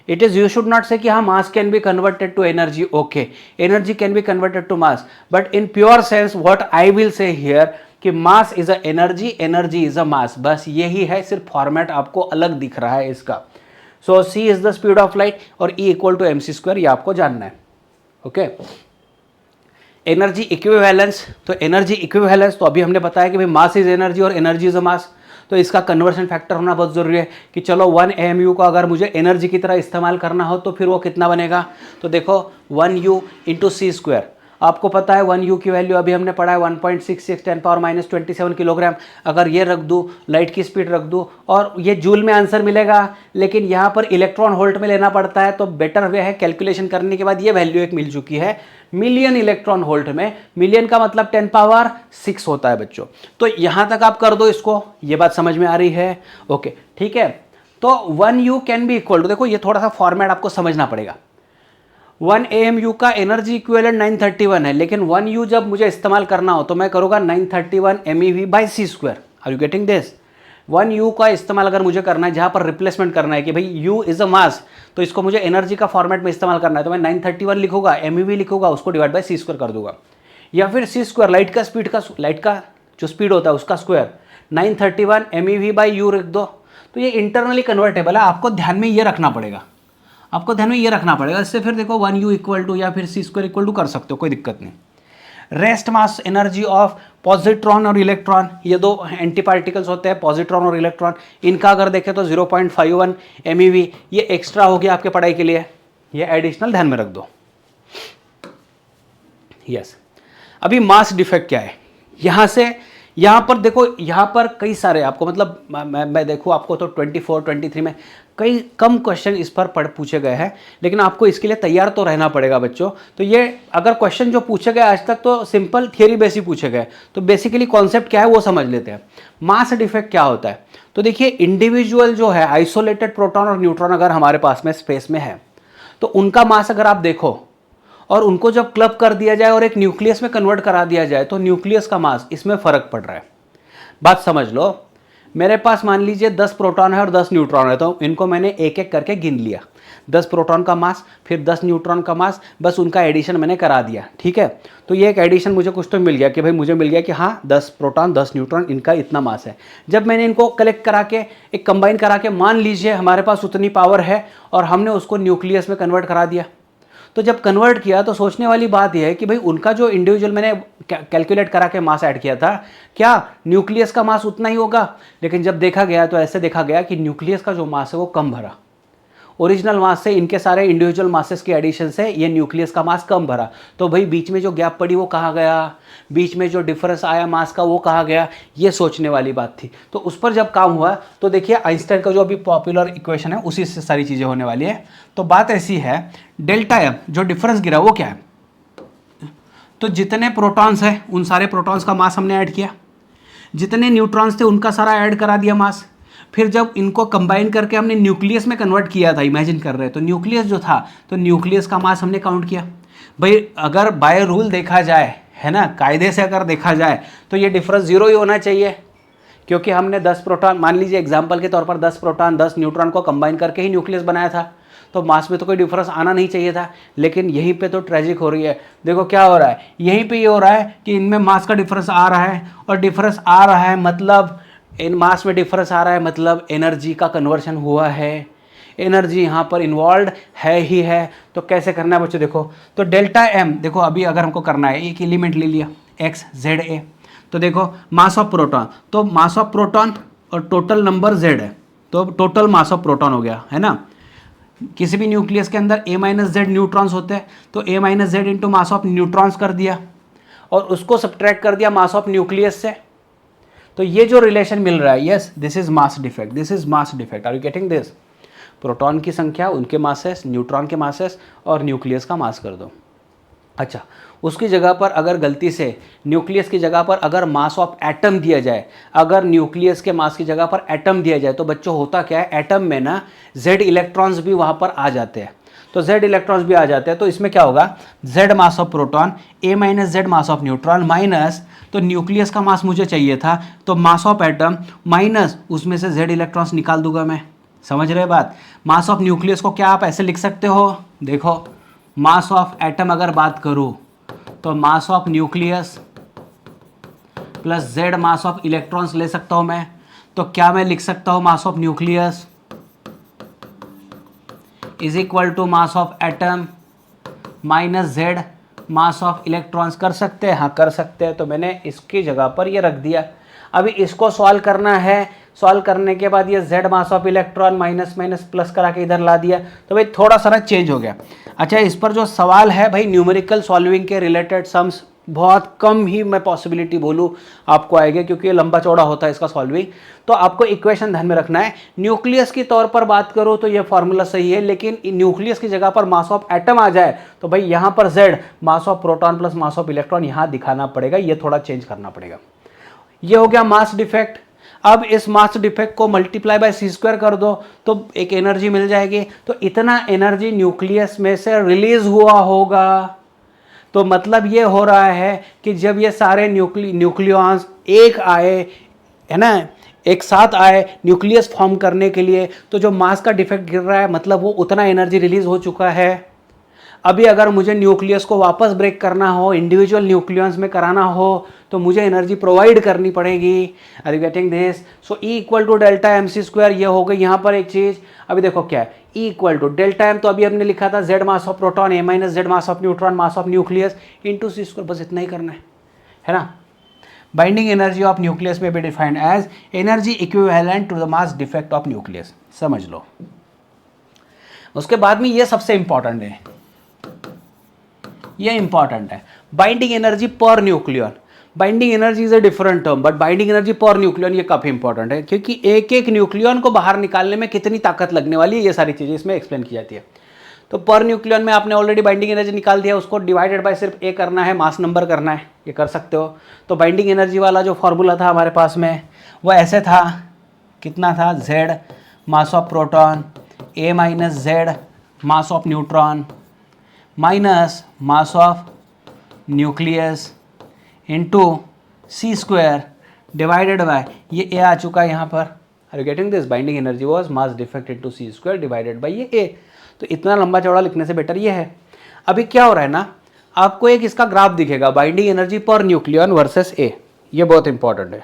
It is, you should not say कि हाँ mass can be converted to energy, okay, energy can be converted to mass, but in pure sense what I will say here कि mass is a energy, energy is a mass, बस यही है, सिर्फ format आपको अलग दिख रहा है इसका। So c is the speed of light और e equal to mc square, ये आपको जानना है, ओके। एनर्जी इक्विवेलेंस, तो एनर्जी इक्विवेलेंस तो अभी हमने बताया कि भाई मास इज एनर्जी और एनर्जी इज अ मास, तो इसका कन्वर्शन फैक्टर होना बहुत ज़रूरी है कि चलो 1 AMU को अगर मुझे एनर्जी की तरह इस्तेमाल करना हो तो फिर वो कितना बनेगा। तो देखो 1U × c²। आपको पता है 1 U की वैल्यू अभी हमने पढ़ा है 1.66 10⁻⁻27 किलोग्राम। अगर ये रख दूँ, लाइट की स्पीड रख दूँ और ये जूल में आंसर मिलेगा, लेकिन यहाँ पर इलेक्ट्रॉन वोल्ट में लेना पड़ता है, तो बेटर वे है कैलकुलेशन करने के बाद ये वैल्यू एक मिल चुकी है मिलियन इलेक्ट्रॉन वोल्ट में। मिलियन का मतलब 10⁻6 होता है बच्चों। तो यहाँ तक आप कर दो इसको, ये बात समझ में आ रही है? ओके ठीक है। तो 1 U can be equal to, देखो ये थोड़ा सा फॉर्मेट आपको समझना पड़ेगा। 1 AMU का एनर्जी इक्विवेलेंट 931 है, लेकिन 1 U जब मुझे इस्तेमाल करना हो तो मैं करूँगा 931 MeV/c²। Are you getting this? 1 U का इस्तेमाल अगर मुझे करना है, जहाँ पर रिप्लेसमेंट करना है कि भाई U इज अ मास, तो इसको मुझे एनर्जी का फॉर्मेट में इस्तेमाल करना है, तो मैं 931 लिखूंगा, MeV लिखूंगा, उसको डिवाइड बाय c² कर दूंगा। या फिर c², लाइट का जो स्पीड होता है उसका स्क्वायर, 931 MeV/U रख दो। तो ये इंटरनली कन्वर्टेबल है, आपको ध्यान में ये रखना पड़ेगा, इससे फिर देखो 1 U इक्वल टू या फिर c² इक्वल टू कर सकते हो, कोई दिक्कत नहीं। Rest mass energy of positron और इलेक्ट्रॉन, ये दो एंटी पार्टिकल्स होते हैं, पॉजिट्रॉन और इलेक्ट्रॉन, इनका अगर देखें तो 0.51 MeV, ये एक्स्ट्रा हो गया आपके पढ़ाई के लिए, ये एडिशनल ध्यान में रख दो। यस, अभी मास डिफेक्ट क्या है, यहाँ पर देखो, यहाँ पर कई सारे आपको, मतलब मैं देखूँ आपको तो 24, 23 में कई कम क्वेश्चन इस पर पूछे गए हैं, लेकिन आपको इसके लिए तैयार तो रहना पड़ेगा बच्चों। तो ये अगर क्वेश्चन जो पूछे गए आज तक तो सिंपल थियरी बेस ही पूछे गए, तो बेसिकली कॉन्सेप्ट क्या है वो समझ लेते हैं। मास डिफेक्ट क्या होता है? तो देखिए, इंडिविजुअल जो है आइसोलेटेड प्रोटॉन और न्यूट्रॉन अगर हमारे पास में स्पेस में है, तो उनका मास अगर आप देखो और उनको जब क्लब कर दिया जाए और एक न्यूक्लियस में कन्वर्ट करा दिया जाए, तो न्यूक्लियस का मास, इसमें फर्क पड़ रहा है। बात समझ लो, मेरे पास मान लीजिए 10 प्रोटॉन है और 10 न्यूट्रॉन है, तो इनको मैंने एक एक करके गिन लिया, 10 प्रोटॉन का मास, फिर 10 न्यूट्रॉन का मास, बस उनका एडिशन मैंने करा दिया, ठीक है। तो ये एक एडिशन मुझे कुछ तो मिल गया कि भाई मुझे मिल गया कि हाँ 10 प्रोटॉन 10 न्यूट्रॉन, इनका इतना मास है। जब मैंने इनको कलेक्ट करा के एक कंबाइन करा के, मान लीजिए हमारे पास उतनी पावर है और हमने उसको न्यूक्लियस में कन्वर्ट करा दिया, तो जब कन्वर्ट किया तो सोचने वाली बात यह है कि भाई उनका जो इंडिविजुअल मैंने कैलकुलेट करा के मास ऐड किया था, क्या न्यूक्लियस का मास उतना ही होगा? लेकिन जब देखा गया तो ऐसे देखा गया कि न्यूक्लियस का जो मास है वो कम भरा, ओरिजिनल मास से इनके सारे इंडिविजुअल मासेस के एडिशन से ये न्यूक्लियस का मास कम भरा। तो भाई बीच में जो गैप पड़ी वो कहाँ गया, बीच में जो डिफरेंस आया मास का वो कहाँ गया, ये सोचने वाली बात थी। तो उस पर जब काम हुआ तो देखिए आइंस्टाइन का जो अभी पॉपुलर इक्वेशन है उसी से सारी चीज़ें होने वाली है। तो बात ऐसी है, डेल्टा एफ जो डिफरेंस गिरा वो क्या है? तो जितने प्रोटॉन्स हैं उन सारे प्रोटॉन्स का मास हमने ऐड किया, जितने न्यूट्रॉन्स थे उनका सारा ऐड करा दिया मास, फिर जब इनको कंबाइन करके हमने न्यूक्लियस में कन्वर्ट किया था, इमेजिन कर रहे हैं, तो न्यूक्लियस जो था तो न्यूक्लियस का मास हमने काउंट किया। भाई अगर बाय रूल देखा जाए, है ना, कायदे से अगर देखा जाए तो ये डिफरेंस 0 ही होना चाहिए, क्योंकि हमने 10 प्रोटॉन, मान लीजिए एग्जाम्पल के तौर पर 10 प्रोटॉन 10 न्यूट्रॉन को कंबाइन करके ही न्यूक्लियस बनाया था, तो मास में तो कोई डिफरेंस आना नहीं चाहिए था। लेकिन यहीं पे तो ट्रेजिक हो रही है, देखो क्या हो रहा है, यहीं पे ये हो रहा है कि इनमें मास का डिफरेंस आ रहा है, और डिफरेंस आ रहा है मतलब इन मास में डिफरेंस आ रहा है मतलब एनर्जी का कन्वर्शन हुआ है, एनर्जी यहाँ पर इन्वॉल्व है ही है। तो कैसे करना है बच्चों, देखो तो डेल्टा एम, देखो अभी अगर हमको करना है, एक एलिमेंट ले लिया एक्स जेड ए, तो देखो मास ऑफ प्रोटॉन, तो मास ऑफ प्रोटॉन और टोटल नंबर जेड है, तो टोटल मास ऑफ प्रोटॉन हो गया, है ना। किसी भी न्यूक्लियस के अंदर a माइनस जेड न्यूट्रॉन्स होते हैं, तो a minus Z into mass of neutrons कर दिया और उसको सब्ट्रैक्ट कर दिया मास ऑफ न्यूक्लियस से। तो ये जो रिलेशन मिल रहा है, yes this is mass defect, this is mass defect. Are you getting this? Proton की संख्या, उनके मासेस, न्यूट्रॉन के मासेस और न्यूक्लियस का मास कर दो। अच्छा, उसकी जगह पर अगर गलती से न्यूक्लियस की जगह पर अगर मास ऑफ एटम दिया जाए, अगर न्यूक्लियस के मास की जगह पर एटम दिया जाए, तो बच्चों होता क्या है, एटम में ना जेड इलेक्ट्रॉन्स भी वहाँ पर आ जाते हैं, तो जेड इलेक्ट्रॉन्स भी आ जाते हैं। तो इसमें क्या होगा, Z mass of proton a minus Z mass of neutron minus, तो न्यूक्लियस का मास मुझे चाहिए था, तो मास ऑफ एटम माइनस उसमें से जेड इलेक्ट्रॉन्स निकाल दूंगा मैं। समझ रहे बात? मास ऑफ न्यूक्लियस को क्या आप ऐसे लिख सकते हो, देखो मास ऑफ एटम अगर बात करूँ तो मास of nucleus plus Z mass of electrons ले सकता हूँ मैं। तो क्या मैं लिख सकता हूँ, mass of nucleus is equal to mass of atom minus Z mass of electrons. कर सकते हैं? हाँ कर सकते हैं। तो मैंने इसकी जगह पर ये रख दिया। अभी इसको सॉल्व करना है सॉल्व करने के बाद ये z mass of electron minus minus plus करा के इधर ला दिया, तो भाई थोड़ा सा ना चेंज हो गया। अच्छा, इस पर जो सवाल है भाई न्यूमेरिकल सॉल्विंग के रिलेटेड सम्स बहुत कम ही मैं पॉसिबिलिटी बोलूँ आपको आएगा, क्योंकि ये लंबा चौड़ा होता है इसका सॉल्विंग। तो आपको इक्वेशन ध्यान में रखना है। न्यूक्लियस की तौर पर बात करो तो ये फॉर्मूला सही है, लेकिन न्यूक्लियस की जगह पर मास ऑफ एटम आ जाए तो भाई यहाँ पर z mass of proton plus mass of electron यहाँ दिखाना पड़ेगा, ये थोड़ा चेंज करना पड़ेगा। ये हो गया मास डिफेक्ट। अब इस मास डिफेक्ट को मल्टीप्लाई बाय सी स्क्वायर कर दो तो एक एनर्जी मिल जाएगी। तो इतना एनर्जी न्यूक्लियस में से रिलीज हुआ होगा। तो मतलब ये हो रहा है कि जब ये सारे न्यूक्लियॉन्स एक आए, है ना, एक साथ आए न्यूक्लियस फॉर्म करने के लिए, तो जो मास का डिफेक्ट गिर रहा है मतलब वो उतना एनर्जी रिलीज हो चुका है। अभी अगर मुझे न्यूक्लियस को वापस ब्रेक करना हो, इंडिविजुअल न्यूक्लियस में कराना हो, तो मुझे एनर्जी प्रोवाइड करनी पड़ेगी। Are you getting this? So E equal to delta M C square, ये हो गई यहाँ पर एक चीज़। अभी देखो क्या है, E equal to delta M, तो अभी हमने लिखा था z mass of proton a minus z mass of neutron mass of nucleus into C square, बस इतना ही करना है ना। Binding energy of nucleus may be defined as energy equivalent to the mass defect of nucleus, समझ लो। उसके बाद में ये सबसे इंपॉर्टेंट है, ये इंपॉर्टेंट है, बाइंडिंग एनर्जी पर nucleon. Binding energy is a different term, but binding energy पर न्यूक्लियन ये काफी इंपॉर्टेंट है, क्योंकि एक एक न्यूक्लियन को बाहर निकालने में कितनी ताकत लगने वाली है, ये सारी चीजें इसमें एक्सप्लेन की जाती है। तो पर न्यूक्लियन में आपने ऑलरेडी बाइंडिंग एनर्जी निकाल दिया, उसको डिवाइडेड बाय सिर्फ ए करना है, मास नंबर करना है, ये कर सकते हो। तो बाइंडिंग एनर्जी वाला जो फॉर्मूला था हमारे पास में वो ऐसे था, कितना था, z mass of proton a minus z mass of neutron minus mass of nucleus into C square divided by, ये a आ चुका है यहाँ पर। Are you getting this? Binding energy was mass defect into C square divided by ये a। तो इतना लंबा चौड़ा लिखने से बेटर ये है। अभी क्या हो रहा है ना, आपको एक इसका ग्राफ दिखेगा, बाइंडिंग एनर्जी पर न्यूक्लियन वर्सेस a, ये बहुत इंपॉर्टेंट है।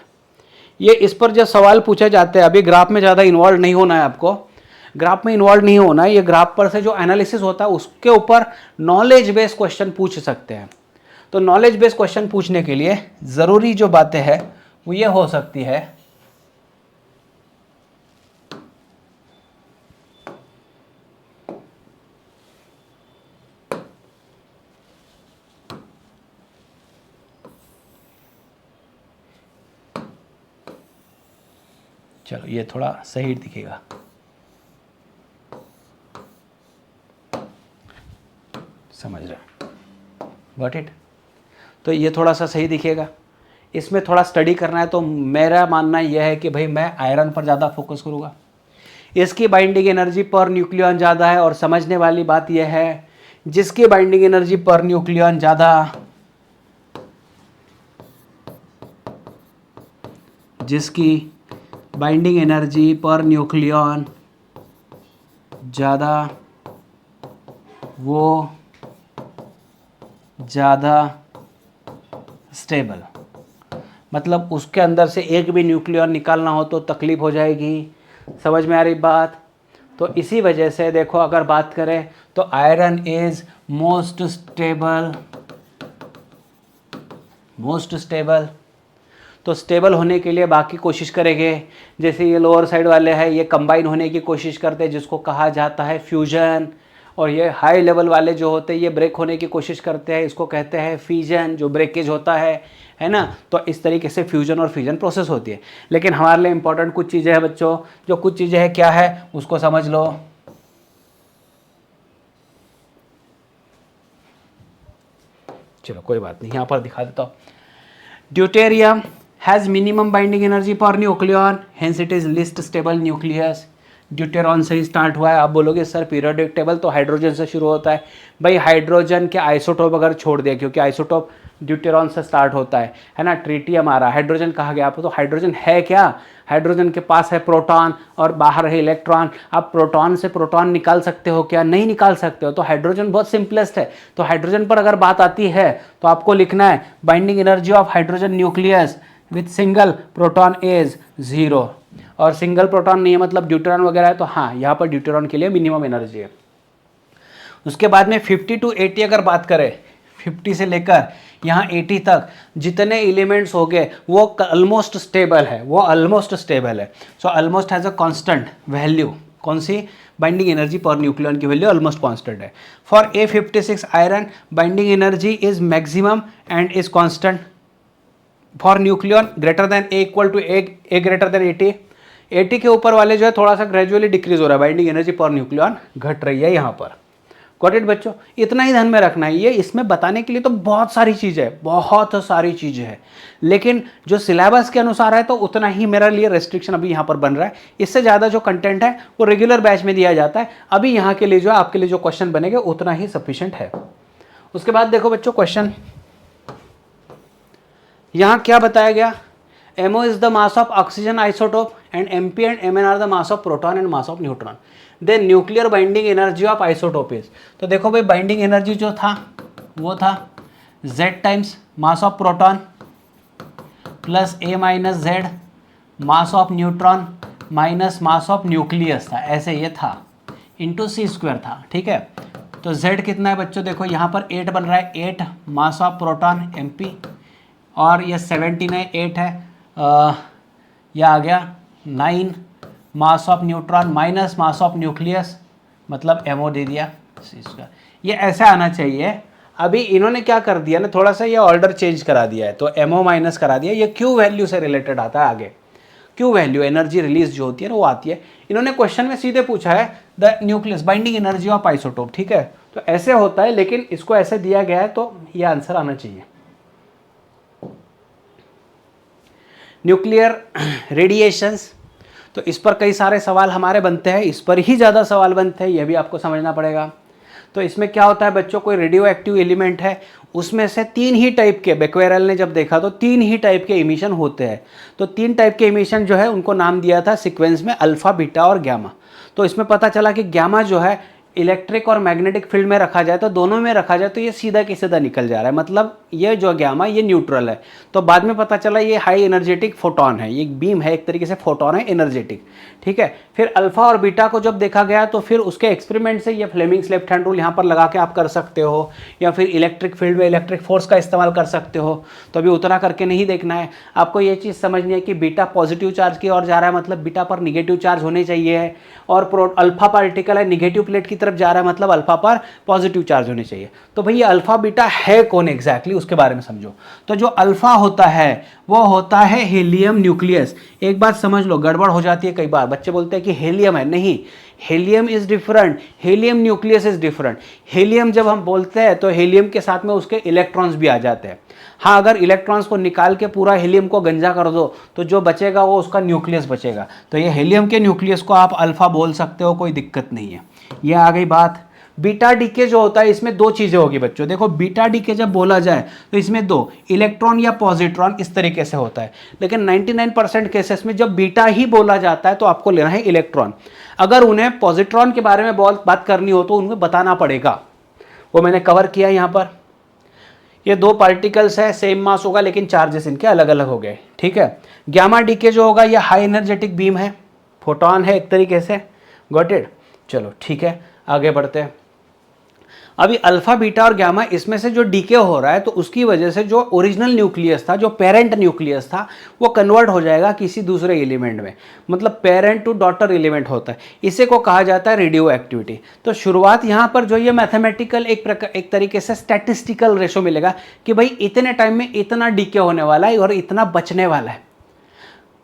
ये इस पर जब सवाल पूछे जाते हैं, अभी ग्राफ में ज़्यादा इन्वॉल्व नहीं होना है आपको, ग्राफ में इन्वॉल्व नहीं होना है। ये ग्राफ पर से जो एनालिसिस होता है उसके ऊपर नॉलेज बेस्ड क्वेश्चन पूछ सकते हैं। तो नॉलेज बेस्ड क्वेश्चन पूछने के लिए ज़रूरी जो बातें हैं वो ये हो सकती है, चलो ये थोड़ा सही दिखेगा, समझ रहे, गॉट इट? तो ये थोड़ा सा सही दिखेगा। इसमें थोड़ा स्टडी करना है, तो मेरा मानना यह है कि भाई मैं आयरन पर ज़्यादा फोकस करूँगा। इसकी बाइंडिंग एनर्जी पर न्यूक्लियन ज़्यादा है, और समझने वाली बात यह है जिसकी बाइंडिंग एनर्जी पर न्यूक्लियन ज़्यादा, जिसकी बाइंडिंग एनर्जी पर न्यूक्लियन ज़्यादा वो ज़्यादा स्टेबल, मतलब उसके अंदर से एक भी न्यूक्लियन निकालना हो तो तकलीफ हो जाएगी। समझ में आ रही बात? तो इसी वजह से देखो, अगर बात करें तो iron is most stable, most stable. तो स्टेबल होने के लिए बाकी कोशिश करेंगे, जैसे ये लोअर साइड वाले हैं ये कंबाइन होने की कोशिश करते हैं जिसको कहा जाता है फ्यूजन, और ये हाई लेवल वाले जो होते हैं ये ब्रेक होने की कोशिश करते हैं, इसको कहते हैं फिजन, जो ब्रेकेज होता है ना। तो इस तरीके से फ्यूजन और फिजन प्रोसेस होती है। लेकिन हमारे लिए इंपॉर्टेंट कुछ चीज़ें हैं बच्चों, जो कुछ चीज़ें हैं क्या है उसको समझ लो। चलो कोई बात नहीं, यहाँ पर दिखा देता हूँ। Deuterium has minimum binding energy पर nucleon, hence it is list stable nucleus. Deuteron से ही स्टार्ट हुआ है। आप बोलोगे सर पीरियोडिक टेबल तो हाइड्रोजन से शुरू होता है। भाई हाइड्रोजन के आइसोटोप अगर छोड़ दिया, क्योंकि आइसोटोप ड्यूटेरॉन से स्टार्ट होता है ना, ट्रिटियम आ रहा है, हाइड्रोजन कहा गया आपको। तो हाइड्रोजन है क्या? हाइड्रोजन के पास है प्रोटॉन और बाहर है इलेक्ट्रॉन। आप प्रोटॉन से प्रोटॉन निकाल सकते हो क्या? नहीं निकाल सकते हो। तो हाइड्रोजन बहुत सिंपलेस्ट है। तो हाइड्रोजन पर अगर बात आती है तो आपको लिखना है binding energy of hydrogen nucleus with single proton is 0, और सिंगल प्रोटॉन नहीं है मतलब ड्यूटेरॉन वगैरह है, तो हाँ यहाँ पर ड्यूटेरॉन के लिए मिनिमम एनर्जी है। उसके बाद में 50 to 80 अगर बात करें, 50 से लेकर यहाँ 80 तक जितने एलिमेंट्स हो गए वो ऑलमोस्ट स्टेबल है, वो ऑलमोस्ट स्टेबल है। So almost has a constant value, कौन सी, बाइंडिंग एनर्जी पर न्यूक्लियन की वैल्यू ऑलमोस्ट कांस्टेंट है। For A56 iron binding energy is maximum and is constant for nucleon greater than A equal to A greater than 80। 80 के ऊपर वाले जो है थोड़ा सा ग्रेजुअली डिक्रीज हो रहा है, बाइंडिंग एनर्जी पर न्यूक्लियन घट रही है यहाँ पर। गॉट इट बच्चों, इतना ही ध्यान में रखना है। ये इसमें बताने के लिए तो बहुत सारी चीज़ है, बहुत सारी चीज़ है, लेकिन जो सिलेबस के अनुसार है तो उतना ही मेरे लिए रेस्ट्रिक्शन अभी यहाँ पर बन रहा है। इससे ज़्यादा जो कंटेंट है वो रेगुलर बैच में दिया जाता है। अभी यहाँ के लिए जो आपके लिए जो क्वेश्चन बनेंगे उतना ही सफिशिएंट है। उसके बाद देखो बच्चों क्वेश्चन, यहाँ क्या बताया गया, MO is the mass of oxygen isotope and MP and MN are the mass of proton and mass of neutron. Then nuclear binding energy of isotope is, तो देखो भाई बाइंडिंग एनर्जी जो था वो था Z times mass of proton plus A minus Z mass of neutron minus mass of nucleus था, ऐसे ये था, इंटू C² था। ठीक है, तो Z कितना है बच्चों, देखो यहाँ पर 8 बन रहा है, 8 मास ऑफ प्रोटॉन MP, और ये 17 है, 8 है, यह आ गया 9 मास of neutron minus mass of nucleus, मतलब MO दे दिया C²। ये ऐसा आना चाहिए। अभी इन्होंने क्या कर दिया ना, थोड़ा सा ये ऑर्डर चेंज करा दिया है, तो MO माइनस करा दिया। ये Q वैल्यू से रिलेटेड आता है आगे, Q वैल्यू एनर्जी रिलीज जो होती है ना वो आती है। इन्होंने क्वेश्चन में सीधे पूछा है the nucleus binding energy of isotope. ठीक है, तो ऐसे होता है, लेकिन इसको ऐसे दिया गया है तो ये आंसर आना चाहिए। न्यूक्लियर रेडिएशंस, तो इस पर कई सारे सवाल हमारे बनते हैं, इस पर ही ज़्यादा सवाल बनते हैं, यह भी आपको समझना पड़ेगा। तो इसमें क्या होता है बच्चों, कोई रेडियो एक्टिव एलिमेंट है, उसमें से 3 ही टाइप के, बेक्वेरेल ने जब देखा तो 3 ही टाइप के इमिशन होते हैं। तो 3 टाइप के इमिशन जो है उनको नाम दिया था सीक्वेंस में अल्फा, बीटा और गैमा। तो इसमें पता चला कि गैमा जो है इलेक्ट्रिक और मैग्नेटिक फील्ड में रखा जाए तो दोनों में रखा जाए तो ये सीधा की सीधा निकल जा रहा है, मतलब ये जो गैमा ये न्यूट्रल है। तो बाद में पता चला ये हाई एनर्जेटिक फोटोन है, ये बीम है, एक तरीके से फोटोन है एनर्जेटिक। ठीक है, फिर अल्फा और बीटा को जब देखा गया तो फिर उसके एक्सपेरिमेंट से ये फ्लेमिंग्स लेफ्ट हैंड रूल यहाँ पर लगा के आप कर सकते हो, या फिर इलेक्ट्रिक फील्ड में इलेक्ट्रिक फोर्स का इस्तेमाल कर सकते हो। तो अभी उतना करके नहीं देखना है, आपको ये चीज़ समझनी है कि बीटा पॉजिटिव चार्ज की ओर जा रहा है, मतलब बीटा पर निगेटिव चार्ज होने चाहिए, और अल्फा पार्टिकल है निगेटिव प्लेट की तरफ जा रहा है, मतलब अल्फा पर पॉजिटिव चार्ज होने चाहिए। तो भैया अल्फा बीटा है कौन एग्जैक्टली, उसके बारे में समझो। तो जो अल्फा होता है वो होता है हीलियम न्यूक्लियस। एक बात समझ लो, गड़बड़ हो जाती है कई बार, बच्चे बोलते हैं कि हीलियम है, नहीं, helium is different, helium nucleus is different. Helium जब हम बोलते हैं तो हीलियम के साथ में उसके इलेक्ट्रॉन्स भी आ जाते हैं। हाँ, अगर इलेक्ट्रॉन्स को निकाल के पूरा हीलियम को गंजा कर दो तो जो बचेगा वो उसका न्यूक्लियस बचेगा। तो ये हीलियम के न्यूक्लियस को आप अल्फा बोल सकते हो, कोई दिक्कत नहीं है। ये आ गई बात। बीटा डीके जो होता है इसमें 2 चीज़ें होगी बच्चों, देखो बीटा डीके जब बोला जाए तो इसमें 2 इलेक्ट्रॉन या पॉजिट्रॉन इस तरीके से होता है, लेकिन 99% केसेस में जब बीटा ही बोला जाता है तो आपको लेना है इलेक्ट्रॉन। अगर उन्हें पॉजिट्रॉन के बारे में बात करनी हो तो उन्हें बताना पड़ेगा, वो मैंने कवर किया यहाँ पर। ये 2 पार्टिकल्स है, सेम मास होगा लेकिन चार्जेस इनके अलग अलग हो गए। ठीक है, गामा डीके जो होगा ये हाई एनर्जेटिक बीम है, फोटोन है एक तरीके से। गॉट इट, चलो ठीक है आगे बढ़ते हैं। अभी अल्फा बीटा और गामा इसमें से जो डीके हो रहा है तो उसकी वजह से जो ओरिजिनल न्यूक्लियस था, जो पेरेंट न्यूक्लियस था, वो कन्वर्ट हो जाएगा किसी दूसरे एलिमेंट में, मतलब पेरेंट टू डॉटर एलिमेंट होता है, इसे को कहा जाता है रेडियो एक्टिविटी। तो शुरुआत यहाँ पर जो ये मैथमेटिकल एक तरीके से स्टैटिस्टिकल रेशो मिलेगा कि भाई इतने टाइम में इतना डीके होने वाला है और इतना बचने वाला है।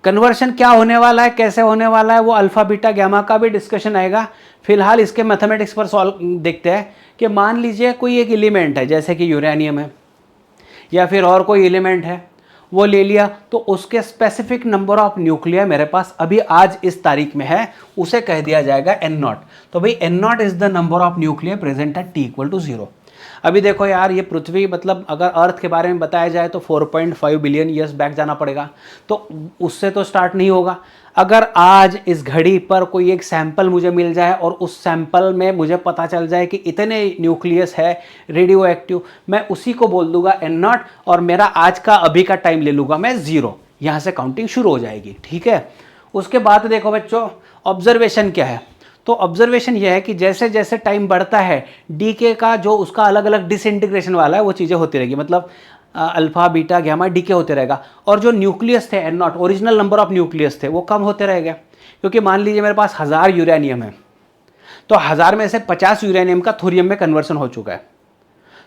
कन्वर्शन क्या होने वाला है, कैसे होने वाला है, वो अल्फा बीटा गामा का भी डिस्कशन आएगा। फिलहाल इसके मैथमेटिक्स पर सॉल्व देखते हैं कि मान लीजिए कोई एक एलिमेंट है, जैसे कि यूरेनियम है या फिर और कोई एलिमेंट है, वो ले लिया तो उसके स्पेसिफिक नंबर ऑफ न्यूक्लियर मेरे पास अभी आज इस तारीख में है, उसे कह दिया जाएगा N0। तो भाई N0 is the number of nuclear present at T = 0। अभी देखो यार, ये पृथ्वी, मतलब अगर अर्थ के बारे में बताया जाए तो 4.5 बिलियन ईयर्स बैक जाना पड़ेगा, तो उससे तो स्टार्ट नहीं होगा। अगर आज इस घड़ी पर कोई एक सैंपल मुझे मिल जाए और उस सैंपल में मुझे पता चल जाए कि इतने न्यूक्लियस है रेडियो एक्टिव, मैं उसी को बोल दूंगा N0 और मेरा आज का अभी का टाइम ले लूँगा मैं 0, यहाँ से काउंटिंग शुरू हो जाएगी। ठीक है, उसके बाद देखो बच्चों ऑब्जर्वेशन क्या है, तो ऑब्जर्वेशन ये है कि जैसे जैसे टाइम बढ़ता है डीके का जो उसका अलग अलग डिसइंटीग्रेशन वाला है वो चीज़ें होती रहेगी, मतलब अल्फा बीटा गैमा डीके होते रहेगा, और जो न्यूक्लियस थे N naught original number of nucleus थे वो कम होते रहेगा। क्योंकि मान लीजिए मेरे पास 1000 यूरेनियम है, तो 1000 में से 50 यूरेनियम का थोरियम में कन्वर्सन हो चुका है,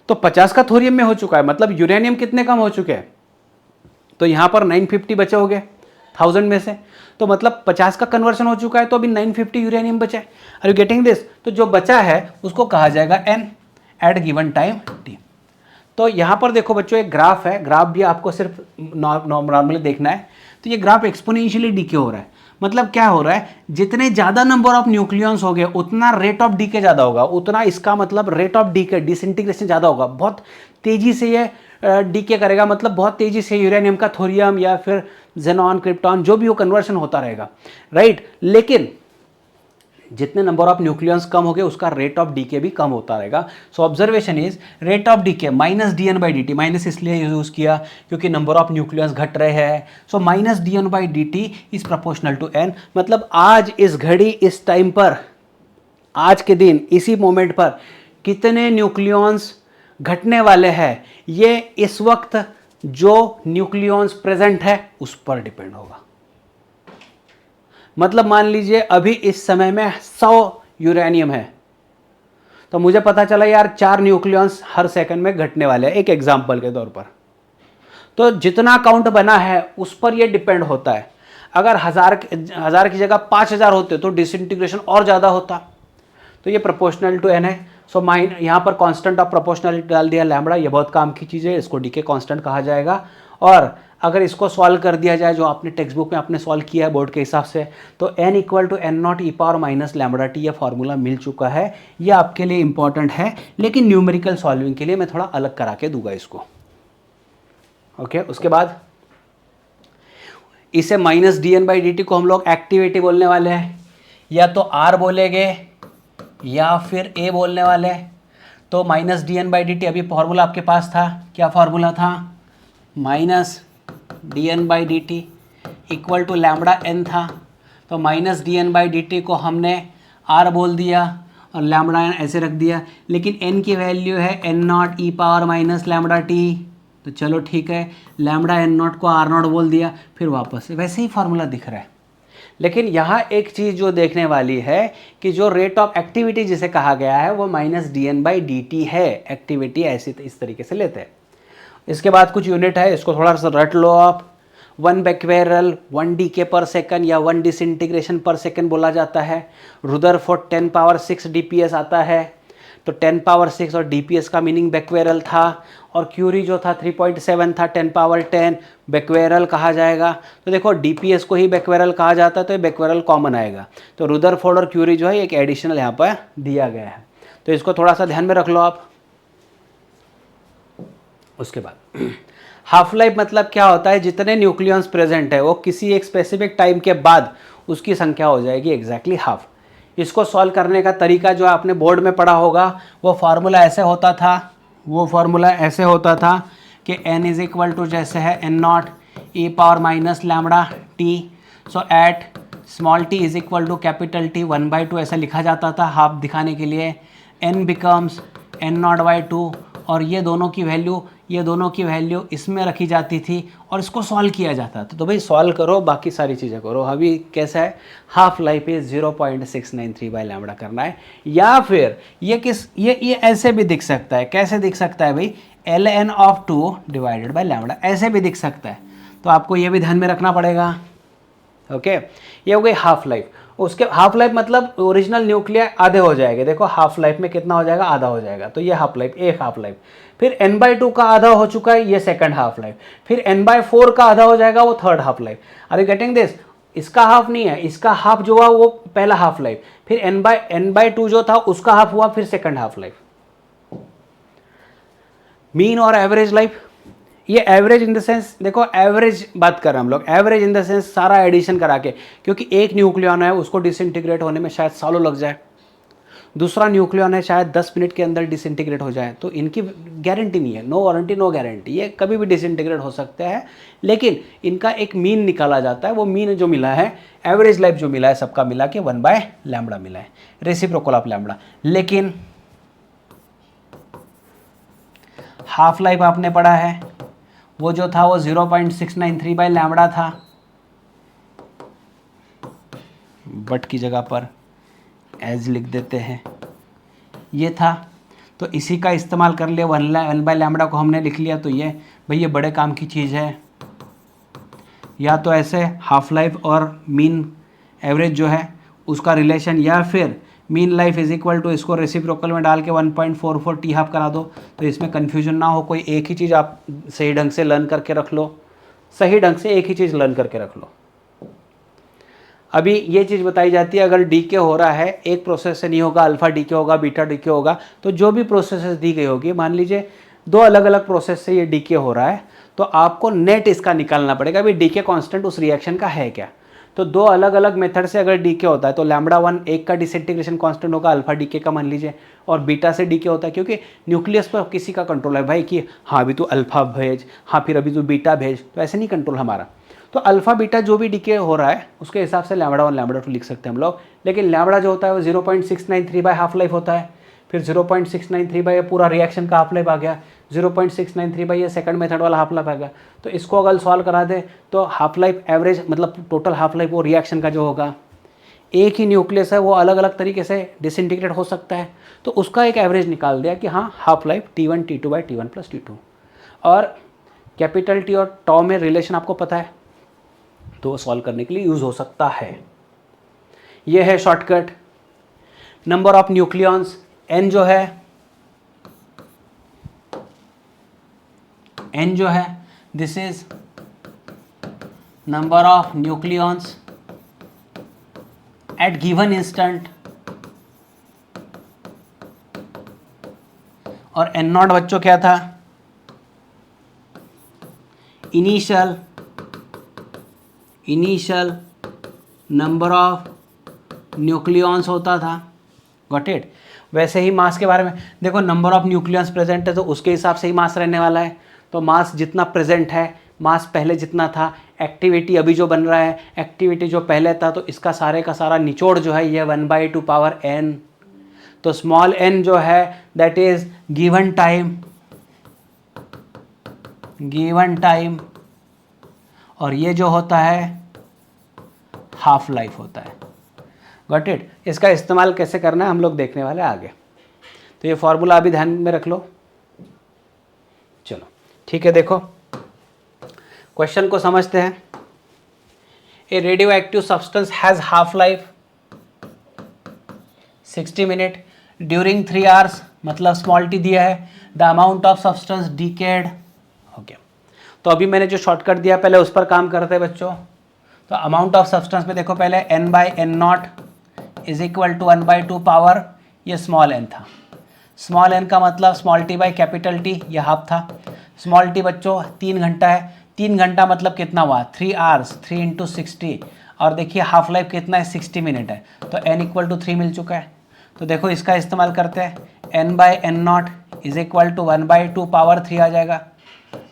तो 50 का थोरियम में हो चुका है, मतलब यूरेनियम कितने कम हो चुके हैं, तो यहाँ पर 950 बचे हो गए 1000 में से, तो मतलब 50 का कन्वर्सन हो चुका है, तो अभी 950 यूरेनियम बचा है। Are you getting this? तो जो बचा है उसको कहा जाएगा N at given time T. तो यहाँ पर देखो बच्चों एक ग्राफ है, ग्राफ भी आपको सिर्फ नॉर्मली देखना है। तो ये ग्राफ एक्सपोनेंशियली डीके हो रहा है, मतलब क्या हो रहा है, जितने ज़्यादा नंबर ऑफ न्यूक्लियॉन्स हो गए उतना रेट ऑफ डीके ज़्यादा होगा, उतना इसका मतलब रेट ऑफ डीके डिसइंटीग्रेशन ज़्यादा होगा, बहुत तेज़ी से ये डीके करेगा, मतलब बहुत तेज़ी से यूरेनियम का थोरियम या फिर जेनॉन क्रिप्टॉन जो भी हो कन्वर्शन होता रहेगा, राइट। लेकिन जितने नंबर ऑफ न्यूक्लियॉन्स कम हो गए उसका रेट ऑफ डीके भी कम होता रहेगा। So observation is rate of decay minus D N by D T, minus इसलिए यूज़ किया क्योंकि नंबर ऑफ न्यूक्लियॉन्स घट रहे हैं। So minus D N by D T is proportional to N, मतलब आज इस घड़ी इस टाइम पर आज के दिन इसी मोमेंट पर कितने न्यूक्लियॉन्स घटने वाले हैं ये इस वक्त जो न्यूक्लियॉन्स प्रेजेंट है उस पर डिपेंड होगा। मतलब मान लीजिए अभी इस समय में 100 यूरेनियम है, तो मुझे पता चला यार 4 न्यूक्लियॉन्स हर सेकंड में घटने वाले हैं, एक एग्जांपल के तौर पर। तो जितना काउंट बना है उस पर ये डिपेंड होता है। अगर हज़ार की जगह 5000 होते तो डिसइंटीग्रेशन और ज़्यादा होता। तो ये प्रोपोर्शनल टू एन है। सो माइन यहाँ पर कांस्टेंट ऑफ प्रोपोर्शनलिटी डाल दिया लैम्बडा, ये बहुत काम की चीज़ है, इसको डीके कांस्टेंट कहा जाएगा। और अगर इसको सॉल्व कर दिया जाए जो आपने टेक्स्ट बुक में आपने सॉल्व किया है बोर्ड के हिसाब से, तो n equal to N not E power minus lambda T, यह फार्मूला मिल चुका है। ये आपके लिए इंपॉर्टेंट है, लेकिन न्यूमेरिकल सॉल्विंग के लिए मैं थोड़ा अलग करा के दूंगा इसको। ओके, उसके बाद इसे minus D N by D T को हम लोग एक्टिविटी बोलने वाले हैं, या तो आर बोलेंगे या फिर ए बोलने वाले। तो minus D N by D T अभी फॉर्मूला आपके पास था, क्या फॉर्मूला था, minus D N by D T equal to lambda N था। तो minus D N by D T को हमने आर बोल दिया और लैम्बडा एन ऐसे रख दिया, लेकिन एन की वैल्यू है N not E power minus lambda T. तो चलो ठीक है, लैम्बडा एन नॉट को आर नॉट बोल दिया, फिर वापस से वैसे ही फार्मूला दिख रहा है। लेकिन यहाँ एक चीज़ जो देखने वाली है कि जो रेट ऑफ एक्टिविटी जिसे कहा गया है वो minus D N by D T है, एक्टिविटी ऐसी इस तरीके से लेते हैं। इसके बाद कुछ यूनिट है, इसको थोड़ा सा रट लो आप। 1 बेक्वेरल 1 डीके पर सेकंड या 1 डिसइंटीग्रेशन पर सेकंड बोला जाता है। रुदरफोर्ड 10 पावर 6 डीपीएस आता है। तो 10 पावर 6 और डीपीएस का मीनिंग बेक्वेरल था, और क्यूरी जो था 3.7 था, 10 पावर 10 बेक्वेरल कहा जाएगा। तो देखो डीपीएस को ही बेक्वेरल कहा जाता है, तो ये बेक्वेरल कॉमन आएगा। तो रुदरफोर्ड और क्यूरी जो है एक एडिशनल यहाँ पर दिया गया है, तो इसको थोड़ा सा ध्यान में रख लो आप। उसके बाद हाफ लाइफ मतलब क्या होता है, जितने न्यूक्लियॉन्स प्रेजेंट है वो किसी एक स्पेसिफिक टाइम के बाद उसकी संख्या हो जाएगी एग्जैक्टली हाफ। इसको सॉल्व करने का तरीका जो आपने बोर्ड में पढ़ा होगा वो फार्मूला ऐसे होता था, कि n इज इक्वल टू जैसे है N not E power minus lambda T. So at small T is equal to capital T 1/2 ऐसा लिखा जाता था हाफ दिखाने के लिए। n becomes N not by 2, और ये दोनों की वैल्यू इसमें रखी जाती थी और इसको सॉल्व किया जाता था। तो भाई सॉल्व करो, बाकी सारी चीज़ें करो। अभी कैसा है, half life is 0.693 by lambda करना है। या फिर ये ऐसे भी दिख सकता है, कैसे दिख सकता है भाई, ln of 2 divided by lambda, ऐसे भी दिख सकता है। तो आपको ये भी ध्यान में रखना पड़ेगा। ओके, ये हो गई हाफ लाइफ। उसके हाफ लाइफ मतलब ओरिजिनल न्यूक्लियर आधे हो जाएंगे। देखो हाफ लाइफ में कितना हो जाएगा, आधा हो जाएगा। तो ये हाफ लाइफ, एक हाफ लाइफ। फिर n/2 का आधा हो चुका है, ये सेकंड हाफ लाइफ। फिर n/4 का आधा हो जाएगा, वो third half life. Are you getting this? इसका हाफ नहीं है, इसका हाफ जो हुआ वो पहला हाफ लाइफ, फिर n/2 जो था उसका हाफ हुआ, फिर सेकंड हाफ लाइफ। मीन और एवरेज लाइफ, ये एवरेज इन द सेंस, देखो एवरेज बात कर रहे हैं हम लोग, एवरेज इन द सेंस सारा एडिशन करा के, क्योंकि एक न्यूक्लियॉन है उसको डिसइंटीग्रेट होने में शायद सालों लग जाए। दूसरा न्यूक्लियॉन है शायद 10 मिनट के अंदर डिसइंटीग्रेट हो जाए, तो इनकी गारंटी नहीं है, नो वारंटी नो गारंटी, ये कभी भी डिसइंटीग्रेट हो सकते हैं। लेकिन इनका एक मीन निकाला जाता है, वो मीन जो मिला है, एवरेज लाइफ जो मिला है सबका मिला के 1/λ मिला है, रेसिप्रोकल ऑफ लैम्बडा। लेकिन हाफ लाइफ आपने पढ़ा है, वो जो था वो 0.693/λ था, बट की जगह पर एज लिख देते हैं, ये था। तो इसी का इस्तेमाल कर लिया, 1/λ को हमने लिख लिया, तो ये भाई ये बड़े काम की चीज़ है। या तो ऐसे हाफ लाइफ और मीन एवरेज जो है उसका रिलेशन, या फिर mean life is equal to इसको रेसिप्रोकल में डाल के 1.44 टी हाफ करा दो, तो इसमें कन्फ्यूजन ना हो। कोई एक ही चीज़ आप सही ढंग से लर्न करके रख लो, सही ढंग से एक ही चीज़ लर्न करके रख लो। अभी ये चीज़ बताई जाती है, अगर डीके हो रहा है एक प्रोसेस से नहीं होगा, अल्फा डीके होगा, बीटा डीके होगा, तो जो भी प्रोसेसेस दी गई होगी, मान लीजिए 2 अलग अलग प्रोसेस से ये डीके हो रहा है, तो आपको नेट इसका निकालना पड़ेगा, अभी डीके कांस्टेंट उस रिएक्शन का है क्या। तो 2 अलग अलग मेथड से अगर डीके होता है तो λ1 एक का डिसइंटीग्रेशन कांस्टेंट होगा अल्फा डीके का मान लीजिए, और बीटा से डीके होता है, क्योंकि न्यूक्लियस पर किसी का कंट्रोल है भाई कि हाँ अभी तू अल्फा भेज, हाँ फिर अभी तू बीटा भेज, तो ऐसे नहीं कंट्रोल हमारा। तो अल्फा बीटा जो भी डीके हो रहा है उसके हिसाब से λ1 λ2 लिख सकते हैं हम लोग। लेकिन लैम्बडा जो होता है वो 0.693 हाफ लाइफ होता है, फिर 0.693 पूरा रिएक्शन का हाफ लाइफ आ गया, 0.693 ये सेकंड मेथड वाला हाफ लाइफ आ गया। तो इसको अगर सॉल्व करा दे तो हाफ लाइफ एवरेज मतलब टोटल हाफ लाइफ वो रिएक्शन का जो होगा, एक ही न्यूक्लियस है वो अलग अलग तरीके से डिसइंटीग्रेट हो सकता है, तो उसका एक एवरेज निकाल दिया कि हाँ half life T1 T2 T1 + T2। और कैपिटल T और टॉ में रिलेशन आपको पता है, तो सॉल्व करने के लिए यूज़ हो सकता है। यह है shortcut. Number of nucleons n जो है this is number of nucleons at given instant, और n0 बच्चों क्या था, इनिशियल नंबर ऑफ न्यूक्लियॉन्स होता था। Got it. वैसे ही मास के बारे में देखो, नंबर ऑफ न्यूक्लियॉन्स प्रेजेंट है तो उसके हिसाब से ही मास रहने वाला है। तो मास जितना प्रेजेंट है, मास पहले जितना था, एक्टिविटी अभी जो बन रहा है, एक्टिविटी जो पहले था, तो इसका सारे का सारा निचोड़ जो है ये 1/2 पावर n। तो स्मॉल n जो है दैट इज गिवन टाइम, और ये जो होता है हाफ लाइफ होता है। Got it. इसका इस्तेमाल कैसे करना है हम लोग देखने वाले आगे। तो ये फॉर्मूला अभी ध्यान में रख लो। चलो ठीक है, देखो क्वेश्चन को समझते हैं। A radio active substance has half life 60 minute during 3 hours, मतलब स्मॉल टी दिया है। The amount of substance decayed. Okay, तो अभी मैंने जो शॉर्टकट दिया पहले उस पर काम करते हैं बच्चों। तो अमाउंट ऑफ सब्सटेंस में देखो पहले n/n0 is equal to 1/2 power, ये स्मॉल n था। स्मॉल n का मतलब small t by capital T, ये हाफ था। स्मॉल t बच्चों 3 घंटा है, 3 घंटा मतलब कितना हुआ 3 आवर्स, 3 × 60, और देखिए हाफ लाइफ कितना है 60 मिनट है, तो n = 3 मिल चुका है। तो देखो इसका इस्तेमाल करते हैं, n/n0 is equal to 1/2 power 3 आ जाएगा,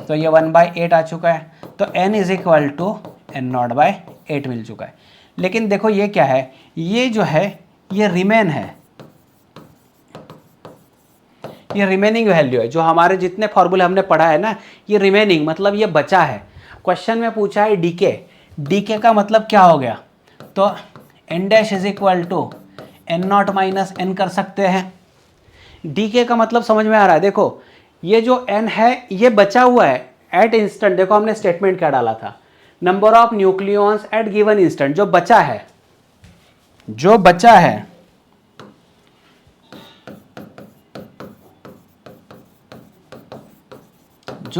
तो ये 1/8 आ चुका है। तो n is equal to n0/8 मिल चुका है। लेकिन देखो ये क्या है, ये जो है ये रिमेन है, ये रिमेनिंग वैल्यू है। जो हमारे जितने फॉर्मूले हमने पढ़ा है ना, ये रिमेनिंग मतलब ये बचा है। क्वेश्चन में पूछा है डीके, डीके का मतलब क्या हो गया, तो n' is equal to n0 minus n कर सकते हैं। डीके का मतलब समझ में आ रहा है। देखो ये जो n है ये बचा हुआ है एट इंस्टेंट। देखो हमने स्टेटमेंट क्या डाला था, number of nucleons at given instant. जो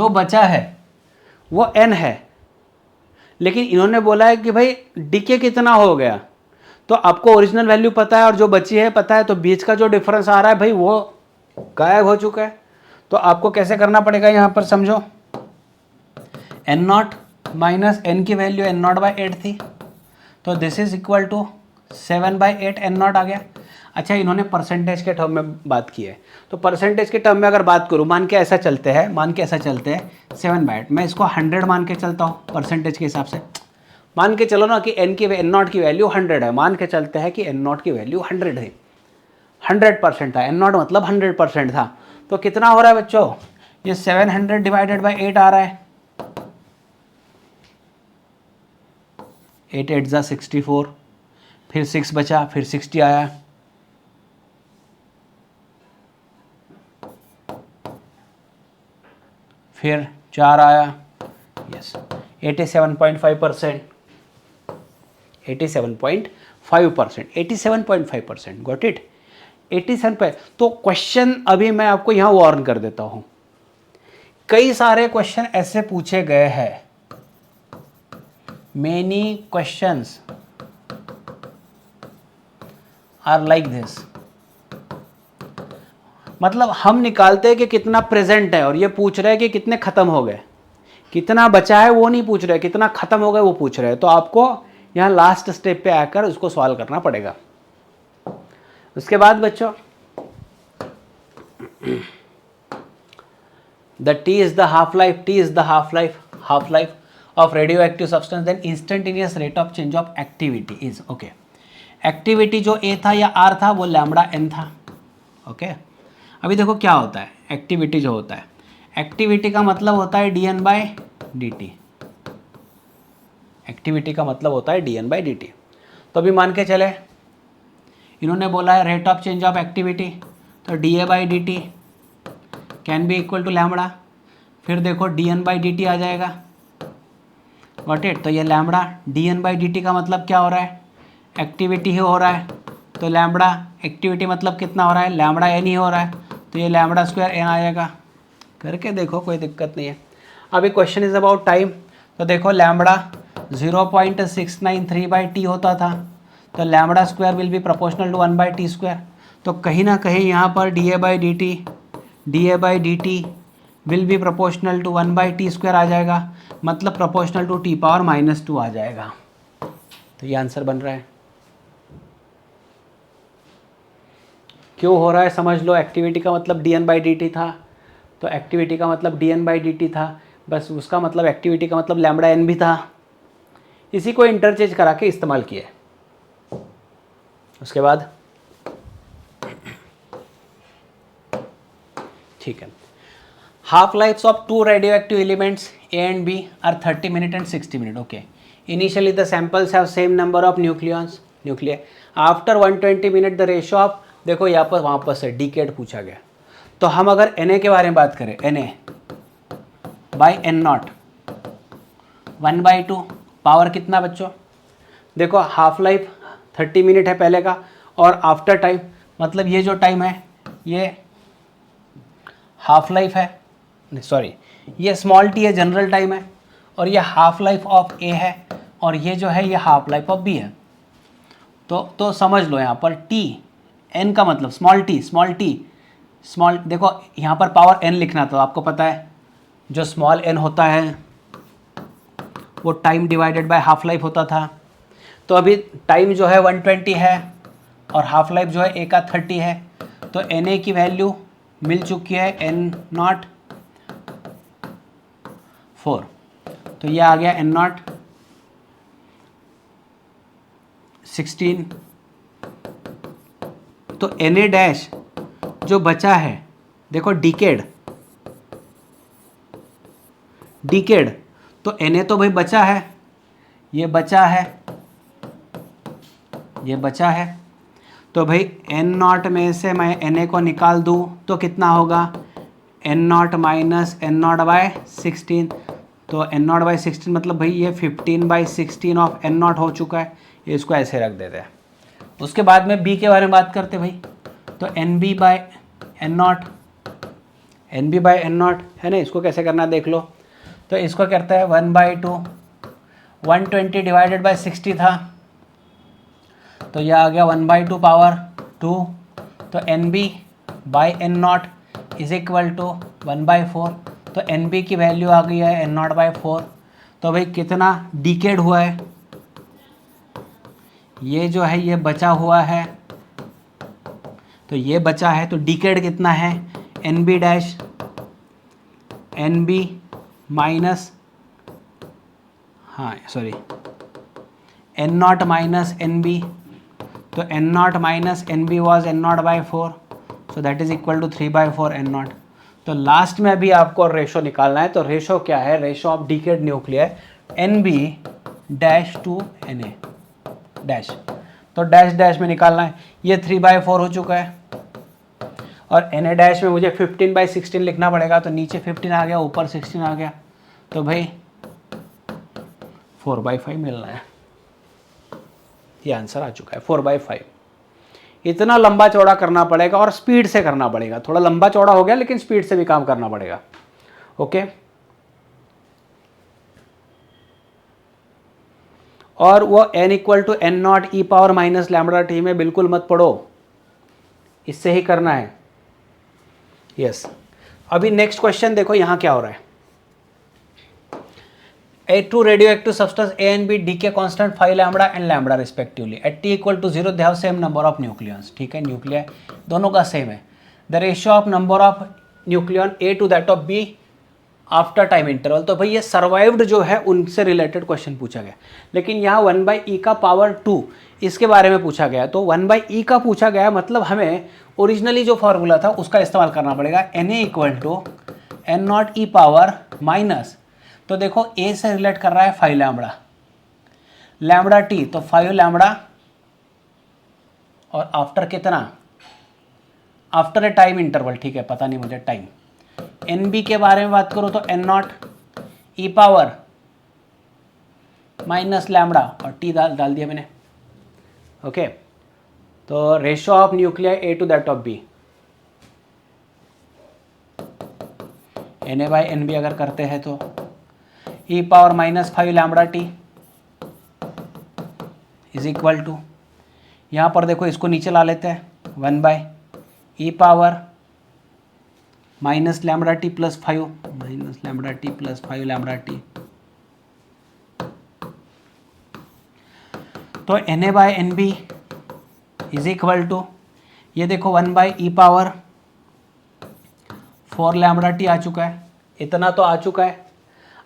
बचा है वो n है। लेकिन इन्होंने बोला है कि भाई डीके कितना हो गया, तो आपको ओरिजिनल वैल्यू पता है और जो बची है पता है, तो बीच का जो डिफरेंस आ रहा है भाई वो गायब हो चुका है। तो आपको कैसे करना पड़ेगा, यहां पर समझो, n0 माइनस n की वैल्यू n0/8 थी, तो this is equal to 7/8 n0 आ गया। अच्छा, इन्होंने परसेंटेज के टर्म में बात की है, तो परसेंटेज के टर्म में अगर बात करूँ, मान के ऐसा चलते हैं 7/8, मैं इसको 100 मान के चलता हूँ परसेंटेज के हिसाब से। मान के चलो ना कि एन नॉट की वैल्यू 100 है, मान के चलते हैं कि एन नॉट की वैल्यू 100 है, 100% था, एन नॉट मतलब 100% था। तो कितना हो रहा है बच्चों, ये 700 डिवाइडेड बाई 8 आ रहा है, 8 8 जा 64, फिर 6 बचा, फिर 60 आया, फिर 4 आया, यस 87.5%, 87.5%, गॉट इट, 87। तो क्वेश्चन अभी मैं आपको यहाँ वार्न कर देता हूँ, कई सारे क्वेश्चन ऐसे पूछे गए हैं, many questions are like this, मतलब हम निकालते हैं कि कितना प्रेजेंट है और ये पूछ रहे हैं कि कितने खत्म हो गए, कितना बचा है वो नहीं पूछ रहे, कितना खत्म हो गए वो पूछ रहे हैं। तो आपको यहाँ लास्ट स्टेप पे आकर उसको सॉल्व करना पड़ेगा। उसके बाद बच्चों the T is the half life of radioactive substance, then instantaneous rate of change of activity is, okay, activity जो ए था या आर था वो लैम्बडा एन था, ओके। अभी देखो क्या होता है, एक्टिविटी जो होता है, एक्टिविटी का मतलब होता है dN/dt, एक्टिविटी का मतलब होता है dN/dt। तो अभी मान के चले इन्होंने बोला है rate of change of activity, तो dA/dt can be equal to lambda, फिर देखो dN/dt आ जाएगा, गॉट इट। तो ये लैम्बडा dN/dt का मतलब क्या हो रहा है, एक्टिविटी ही हो रहा है, तो लैम्बडा एक्टिविटी मतलब कितना हो रहा है, लैम्बडा एन ही हो रहा है, तो ये लैम्बडा स्क्वायर एन आ जाएगा, करके देखो कोई दिक्कत नहीं है। अभी क्वेश्चन इज अबाउट टाइम, तो देखो लैम्बडा 0.693/t होता था, तो lambda square will be proportional to 1/t², तो कहीं ना कहीं यहाँ पर dA/dt will be proportional to 1/t² आ जाएगा, मतलब प्रोपोर्शनल टू t⁻⁻² आ जाएगा। तो ये आंसर बन रहा है। क्यों हो रहा है समझ लो, एक्टिविटी का मतलब dN/dt था, तो एक्टिविटी का मतलब dN/dt था, बस उसका मतलब एक्टिविटी का मतलब लैम्बडा एन भी था, इसी को इंटरचेंज करा के इस्तेमाल किए। उसके बाद ठीक है, half lives of two radioactive elements A and B are 30 minutes and 60 minutes. Okay. Initially the samples have same number of nuclei. After 120 minutes the ratio of, देखो यहाँ पर वहाँ पर से डिकेड पूछा गया, तो हम अगर Na के बारे में बात करें, Na बाई N0 1/2 पावर कितना बच्चों, देखो हाफ लाइफ 30 मिनट है पहले का, और आफ्टर टाइम मतलब ये जो टाइम है ये हाफ लाइफ है, सॉरी ये स्मॉल टी है जनरल टाइम है, और ये हाफ लाइफ ऑफ ए है, और ये जो है ये हाफ लाइफ ऑफ बी है। तो समझ लो यहाँ पर टी एन का मतलब स्मॉल स्मॉल देखो यहाँ पर पावर एन लिखना, तो आपको पता है जो स्मॉल एन होता है वो time divided by half life होता था। तो अभी टाइम जो है 120 है और हाफ लाइफ जो है ए का 30 है, तो एन ए की वैल्यू मिल चुकी है N0 4, तो ये आ गया N0 16, तो Na डैश जो बचा है देखो डिकेड, तो Na तो भाई बचा है, ये बचा है, तो भाई N0 में से मैं Na को निकाल दूँ तो कितना होगा, N0 माइनस N0/16, तो N0/16 मतलब भाई ये 15/16 ऑफ N0 हो चुका है, ये इसको ऐसे रख देते हैं। उसके बाद में B के बारे में बात करते भाई, तो NB/N0 है ना, इसको कैसे करना देख लो, तो इसको करते हैं 1/2, 120 डिवाइडेड बाई 60 था, तो यह आ गया 1/2 पावर 2, तो NB/N0 इज इक्वल टू 1/4, तो NB की वैल्यू आ गई है N0/4। तो भाई कितना डिकेड हुआ है, ये जो है ये बचा हुआ है तो ये बचा है, तो डिकेड कितना है, N B dash N B minus, हाँ sorry, N not minus N B, तो N not minus N B was N not by 4, so that is equal to 3/4 N not. तो लास्ट में अभी आपको रेशो निकालना है, तो रेशो क्या है, ratio of decayed nuclear N B dash to N A dash, तो डैश डैश में निकालना है। ये 3/4 हो चुका है, और एन ए डैश में मुझे 15/16 लिखना पड़ेगा, तो नीचे 15 आ गया, ऊपर 16 आ गया, तो भाई 4/5 मिलना है। ये आंसर आ चुका है 4/5। इतना लंबा चौड़ा करना पड़ेगा और स्पीड से करना पड़ेगा, थोड़ा लंबा चौड़ा हो गया लेकिन स्पीड से भी काम करना पड़ेगा। ओके, और वो n equal to N not E power minus lambda T में बिल्कुल मत पढ़ो, इससे ही करना है। यस, अभी नेक्स्ट क्वेश्चन देखो यहाँ क्या हो रहा है। A2 radioactive substance A and B decay constant 5 lambda and lambda respectively. At T equal to 0 they have same number of nucleons. ठीक है, न्यूक्लियन दोनों का सेम है। The ratio of number of nucleon A to that of B after time interval. तो भाई ये survived जो है उनसे रिलेटेड क्वेश्चन पूछा गया, लेकिन यहाँ 1/e का पावर 2 इसके बारे में पूछा गया। तो 1/e का पूछा गया मतलब हमें ओरिजिनली जो फॉर्मूला था उसका इस्तेमाल करना पड़ेगा, Na equal to N not E power minus, तो देखो ए से रिलेट कर रहा है 5 लैम्बडा, लैम्बडा टी तो 5 लैम्बडा, और आफ्टर कितना, आफ्टर ए टाइम इंटरवल, ठीक है पता नहीं मुझे टाइम। एन बी के बारे में बात करो तो N not E power minus lambda, और टी डाल दिया मैंने। ओके, तो ratio of nuclear A to that of B, N A by N B अगर करते हैं तो E power minus 5 lambda T is equal to, यहाँ पर देखो इसको नीचे ला लेते हैं, 1/e power minus lambda T plus 5, minus lambda T plus 5 lambda T, तो Na by N B is equal to, ये देखो 1/e पावर 4 लैम्बडा टी आ चुका है, इतना तो आ चुका है।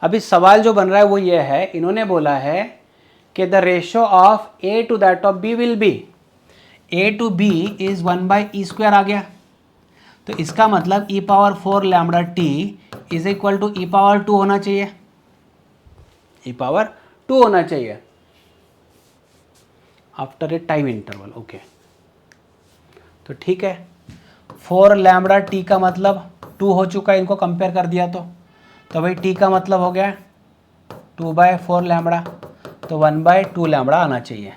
अभी सवाल जो बन रहा है वो ये है, इन्होंने बोला है कि the ratio of A to that of B will be, A to B is 1/e² आ गया, तो इसका मतलब e power 4 lambda T is equal to e power 2 होना चाहिए, e पावर 2 होना चाहिए after a time interval. Okay, तो ठीक है, 4 लैम्बडा टी का मतलब 2 हो चुका है, इनको कंपेयर कर दिया तो भाई टी का मतलब हो गया 2/4 लैम्बडा, तो 1/2 लैम्बडा आना चाहिए।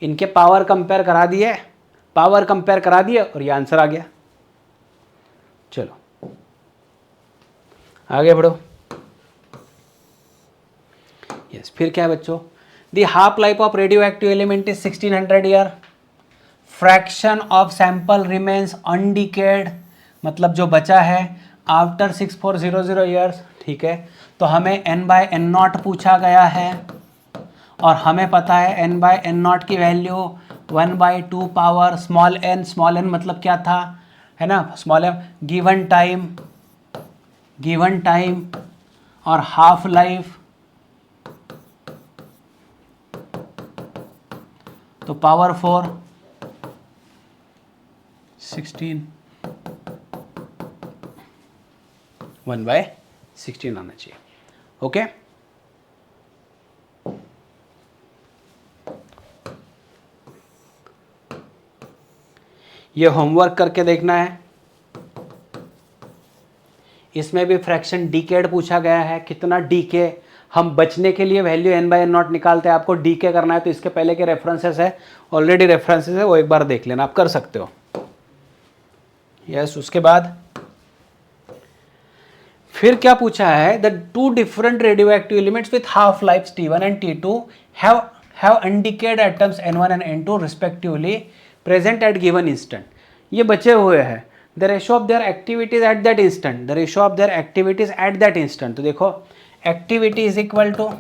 इनके पावर कंपेयर करा दिए, पावर कंपेयर करा दिए और ये आंसर आ गया। चलो आगे बढ़ो। यस, फिर क्या है बच्चों, the half life of radio active element is 1600 year, fraction of sample remains undecayed, मतलब जो बचा है आफ्टर 6400 ईयर्स, ठीक है। तो हमें n/n0 पूछा गया है, और हमें पता है n/n0 की वैल्यू 1/2 पावर स्मॉल n मतलब क्या था, है ना, स्मॉल m, गिवन टाइम और हाफ लाइफ, तो पावर 4 16 1/16 आना चाहिए। ओके, ये होमवर्क करके देखना है। इसमें भी फ्रैक्शन डीकेड पूछा गया है, कितना डीके, हम बचने के लिए वैल्यू n/n0 निकालते हैं, आपको डीके करना है तो इसके पहले के रेफरेंसेस है, ऑलरेडी रेफरेंसेस है, वो एक बार देख लेना, आप कर सकते हो। यस, उसके बाद फिर क्या पूछा है, the 2 different radio active elements with half life T1 and T2 have undecayed atoms N1 and N2 respectively present at given instant. ये बचे हुए हैं, the ratio of their activities at that instant, the ratio of their activities at that instant, तो देखो activity is equal to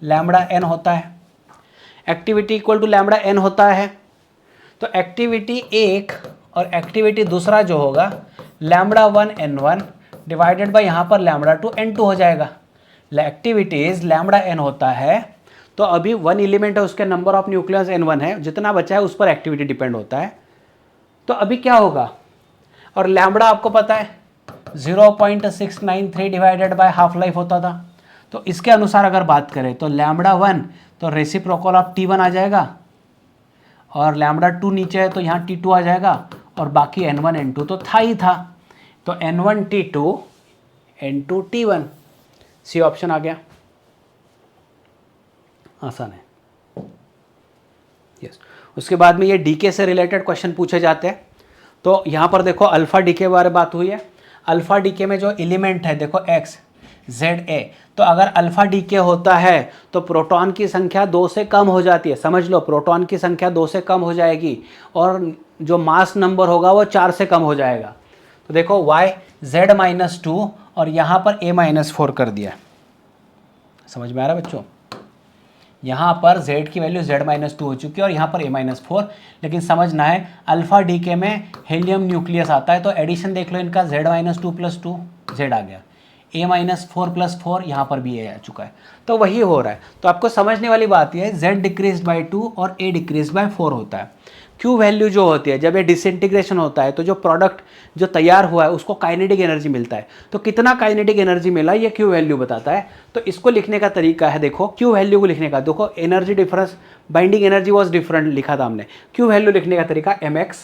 lambda n होता है, activity equal to lambda N होता है। तो एक्टिविटी एक और एक्टिविटी दूसरा जो होगा लैम्बडा 1 n1 डिवाइडेड बाय यहाँ पर लैम्बडा 2 n2 हो जाएगा। एक्टिविटीज लैम्बडा एन होता है, तो अभी 1 एलिमेंट है, उसके नंबर ऑफ न्यूक्लियस n1 है, जितना बचा है उस पर एक्टिविटी डिपेंड होता है। तो अभी क्या होगा, और लैम्बडा आपको पता है 0.693 डिवाइडेड बाय हाफ लाइफ होता था। तो इसके अनुसार अगर बात करें तो लैम्बडा 1 तो रेसिप्रोकल ऑफ T1 आ जाएगा, और लैम्बडा 2 नीचे है तो यहाँ T2 आ जाएगा, और बाकी N1 N2 तो था ही था। तो N1 T2 N2 T1, C option आ गया। आसान है। यस। उसके बाद में ये डीके से रिलेटेड क्वेश्चन पूछे जाते हैं। तो यहाँ पर देखो अल्फा डीके के बारे में बात हुई है। अल्फा डीके में जो एलिमेंट है देखो एक्स जेड ए, तो अगर अल्फा डीके होता है तो प्रोटॉन की संख्या 2 से कम हो जाती है। समझ लो, प्रोटॉन की संख्या 2 से कम हो जाएगी और जो मास नंबर होगा वो 4 से कम हो जाएगा। तो देखो y z-2 और यहाँ पर a-4 कर दिया। समझ में आ रहा है बच्चों? यहाँ पर z की वैल्यू z-2 हो चुकी है और यहाँ पर a-4। लेकिन समझना है अल्फा डीके में हीलियम न्यूक्लियस आता है, तो एडिशन देख लो इनका z-2 + 2 z आ गया, a-4 + 4 यहाँ पर भी a आ चुका है। तो वही हो रहा है। तो आपको समझने वाली बात यह है z डिक्रीज बाय 2 और a डिक्रीज बाय 4 होता है। Q वैल्यू जो होती है जब ये डिसइंटीग्रेशन होता है तो जो प्रोडक्ट जो तैयार हुआ है उसको काइनेटिक एनर्जी मिलता है। तो कितना काइनेटिक एनर्जी मिला ये Q वैल्यू बताता है। तो इसको लिखने का तरीका है, देखो Q वैल्यू को लिखने का, देखो energy difference, binding energy was different लिखा था हमने। Q वैल्यू लिखने का तरीका mx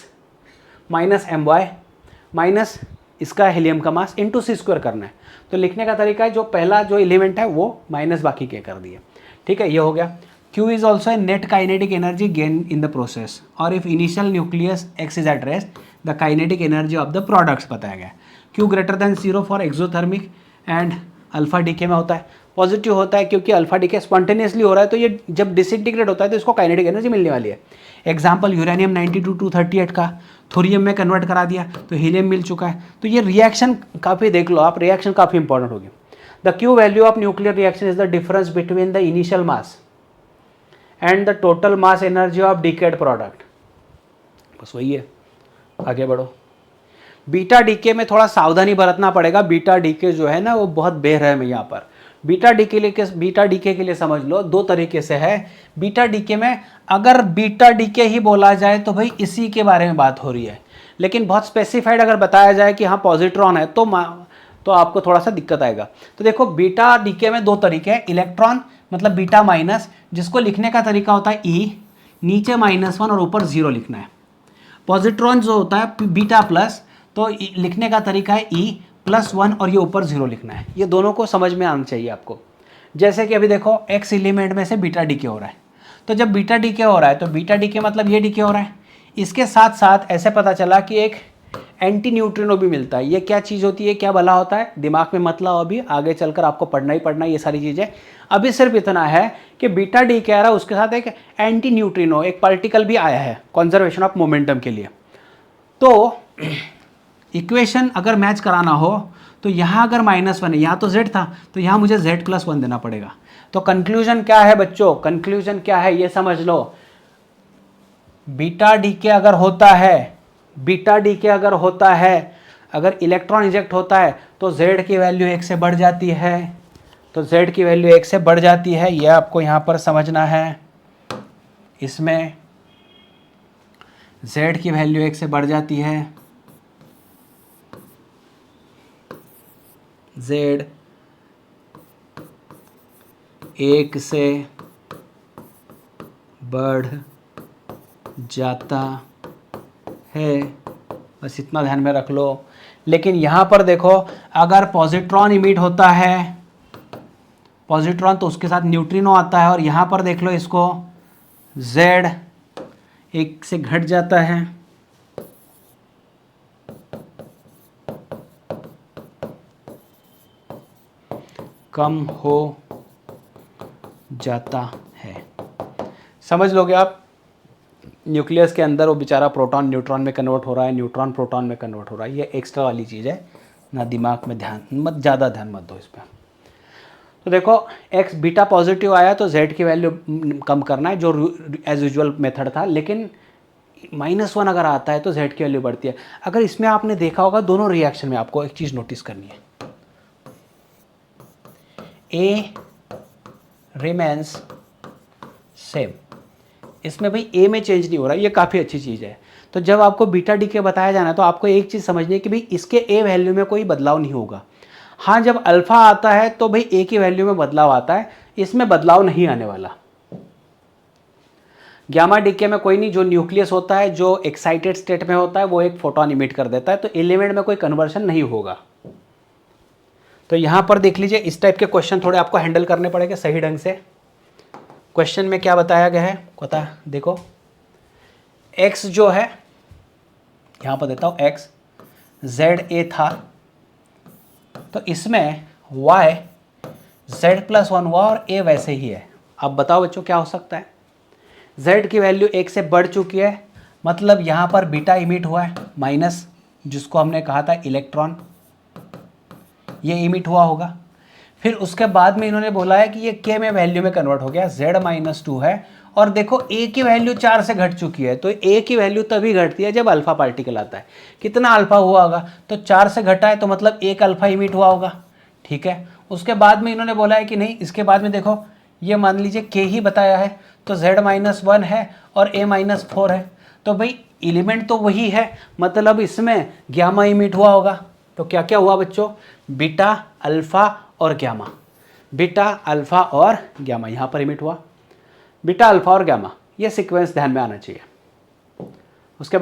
माइनस my माइनस इसका हीलियम का मास इंटू c² करना है। तो लिखने का तरीका है जो पहला जो एलिमेंट है वो माइनस बाकी के कर दिए। ठीक है, ये हो गया। Q is also a net kinetic energy gained in the process, और if initial nucleus X is at rest, the kinetic energy of the products बताया गया। Q greater than 0 for exothermic and alpha decay में होता है, positive होता है क्योंकि alpha decay spontaneously हो रहा है, तो ये जब डिसइंटीग्रेट होता है तो इसको काइनेटिक एनर्जी मिलने वाली है। एग्जाम्पल यूरेनियम 92-238 का थोरियम में कन्वर्ट करा दिया तो हीलियम मिल चुका है। तो ये रिएक्शन काफ़ी देख लो आप, रिएक्शन काफ़ी इंपॉर्टेंट होगी। The Q value of nuclear reaction is the difference between the initial mass and the total mass energy of decade product. बस वही है, आगे बढ़ो। बीटा डीके में थोड़ा सावधानी बरतना पड़ेगा। बीटा डीके जो है ना वो बहुत बेरहम है यहाँ पर। बीटा डीके के लिए समझ लो दो तरीके से है। बीटा डीके में अगर बीटा डीके ही बोला जाए तो भाई इसी के बारे में बात हो रही है, लेकिन बहुत स्पेसिफाइड अगर बताया जाए कि हाँ पॉजिट्रॉन है तो आपको थोड़ा सा दिक्कत आएगा। तो देखो बीटा डीके में दो तरीके हैं। इलेक्ट्रॉन मतलब बीटा माइनस, जिसको लिखने का तरीका होता है ई, नीचे -1 और ऊपर 0 लिखना है। पॉजिट्रॉन जो होता है बीटा प्लस, तो लिखने का तरीका है ई +1 और ये ऊपर 0 लिखना है। ये दोनों को समझ में आना चाहिए आपको। जैसे कि अभी देखो एक्स एलिमेंट में से बीटा डीके हो रहा है, तो जब बीटा डीके हो रहा है तो बीटा डीके मतलब ये डीके हो रहा है। इसके साथ साथ ऐसे पता चला कि एक एंटी न्यूट्रिनो भी मिलता है। ये क्या चीज़ होती है, क्या भला होता है, दिमाग में मत लाओ, अभी आगे चलकर आपको पढ़ना ही पढ़ना ये सारी चीज़ें। अभी सिर्फ इतना है कि बीटा डी कह रहा है उसके साथ एक एंटी न्यूट्रिनो, एक पार्टिकल भी आया है कंजर्वेशन ऑफ मोमेंटम के लिए। तो इक्वेशन अगर मैच कराना हो तो यहाँ अगर -1 है, यहाँ तो z था तो यहाँ मुझे z+1 देना पड़ेगा। तो कंक्लूजन क्या है बच्चों, कंक्लूजन क्या है ये समझ लो। बीटा डीके अगर होता है, अगर इलेक्ट्रॉन इजेक्ट होता है तो z की वैल्यू 1 से बढ़ जाती है। तो z की वैल्यू 1 से बढ़ जाती है, ये आपको यहाँ पर समझना है। इसमें z की वैल्यू 1 से बढ़ जाती है, z 1 से बढ़ जाता है, बस इतना ध्यान में रख लो। लेकिन यहाँ पर देखो अगर पॉजिट्रॉन इमिट होता है, पॉजिट्रॉन तो उसके साथ न्यूट्रिनो आता है, और यहाँ पर देख लो इसको z 1 से घट जाता है, कम हो जाता है। समझ लोगे आप, न्यूक्लियस के अंदर वो बेचारा प्रोटॉन न्यूट्रॉन में कन्वर्ट हो रहा है, न्यूट्रॉन प्रोटॉन में कन्वर्ट हो रहा है। ये एक्स्ट्रा वाली चीज़ है ना, दिमाग में ध्यान मत, ज़्यादा ध्यान मत दो इस पर। तो देखो x बीटा पॉजिटिव आया तो z की वैल्यू कम करना है, जो एज यूजुअल मेथड था, लेकिन -1 अगर आता है तो z की वैल्यू बढ़ती है। अगर इसमें आपने देखा होगा दोनों रिएक्शन में आपको एक चीज़ नोटिस करनी है, a रिमेन्स सेम, इसमें भाई a में चेंज नहीं हो रहा, ये काफ़ी अच्छी चीज़ है। तो जब आपको बीटा डीके बताया जाना है तो आपको एक चीज़ समझनी है कि भाई इसके a वैल्यू में कोई बदलाव नहीं होगा। हाँ, जब अल्फा आता है तो भाई a की वैल्यू में बदलाव आता है, इसमें बदलाव नहीं आने वाला। गामा डीके में कोई नहीं, जो न्यूक्लियस होता है जो एक्साइटेड स्टेट में होता है वो एक फोटोन इमिट कर देता है, तो एलिमेंट में कोई कन्वर्शन नहीं होगा। तो यहां पर देख लीजिए, इस टाइप के क्वेश्चन थोड़े आपको हैंडल करने पड़ेंगे सही ढंग से। क्वेश्चन में क्या बताया गया है पता देखो, x जो है यहां पर देता हूं x ZA था, तो इसमें y Z+1 हुआ और a वैसे ही है। अब बताओ बच्चों क्या हो सकता है, z की वैल्यू 1 से बढ़ चुकी है, मतलब यहाँ पर बीटा इमिट हुआ है, माइनस जिसको हमने कहा था इलेक्ट्रॉन, ये इमिट हुआ होगा। फिर उसके बाद में इन्होंने बोला है कि ये k में वैल्यू में कन्वर्ट हो गया, Z-2 है, और देखो a की वैल्यू 4 से घट चुकी है, तो a की वैल्यू तभी घटती है जब अल्फा पार्टिकल आता है। कितना अल्फा हुआ होगा, तो 4 से घटा है तो मतलब 1 अल्फा इमिट हुआ होगा, ठीक है। उसके बाद में इन्होंने बोला है कि नहीं, इसके बाद में देखो ये मान लीजिए k ही बताया है, तो Z-1 है और a-4 है, तो भाई एलिमेंट तो वही है, मतलब इसमें गामा इमिट हुआ होगा। तो क्या क्या हुआ बच्चों, बीटा, अल्फा और गामा, बीटा, अल्फा और गामा यहाँ पर इमिट हुआ, बीटा, अल्फा और गामा, ये सीक्वेंस ध्यान में आना चाहिए। उसके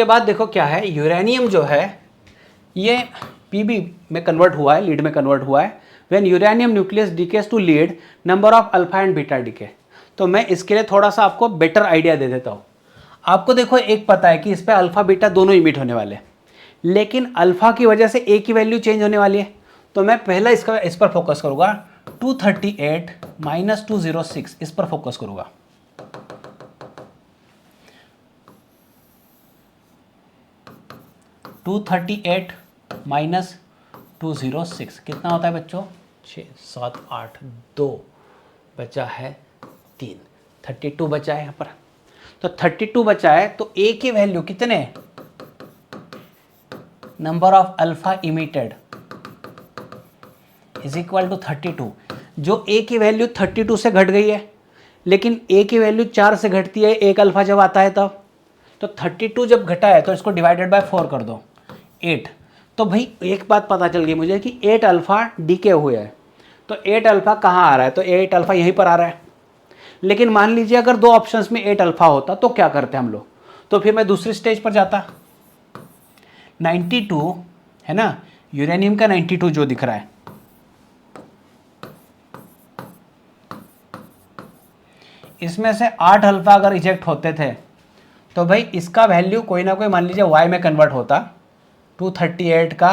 बाद देखो क्या है, यूरेनियम जो है ये पीबी में कन्वर्ट हुआ है, लीड में कन्वर्ट हुआ है। When uranium nucleus decays to lead, number of alpha and beta decay. तो मैं इसके लिए थोड़ा सा आपको बेटर आइडिया दे देता हूँ। आपको देखो एक पता है कि इस पर अल्फा बीटा दोनों इमिट होने वाले हैं, लेकिन अल्फा की वजह से ए की वैल्यू चेंज होने वाली है। तो मैं पहला इस पर फोकस करूंगा, 238 - 206, इस पर फोकस करूंगा। -238 - 206 कितना होता है बच्चों, 6 7 8 2 बचा है 3, 32 बचा है यहाँ पर। तो 32 बचा है, तो ए की वैल्यू कितने, number of alpha emitted is equal to 32। जो ए की वैल्यू 32 से घट गई है, लेकिन ए की वैल्यू 4 से घटती है एक अल्फा जब आता है तब, तो 32 जब घटा है तो इसको डिवाइडेड बाय 4 कर दो, 8। तो भाई एक बात पता चल गई मुझे कि 8 अल्फा डीके हुए है, तो 8 अल्फा कहाँ आ रहा है, तो 8 अल्फा यहीं पर आ रहा है। लेकिन मान लीजिए अगर दो ऑप्शंस में 8 अल्फा होता तो क्या करते हम लोग, तो फिर मैं दूसरी स्टेज पर जाता। 92 है ना, यूरेनियम का 92 जो दिख रहा है, इसमें से 8 अल्फा अगर रिजेक्ट होते थे तो भाई इसका वैल्यू कोई ना कोई मान लीजिए y में कन्वर्ट होता, 238 का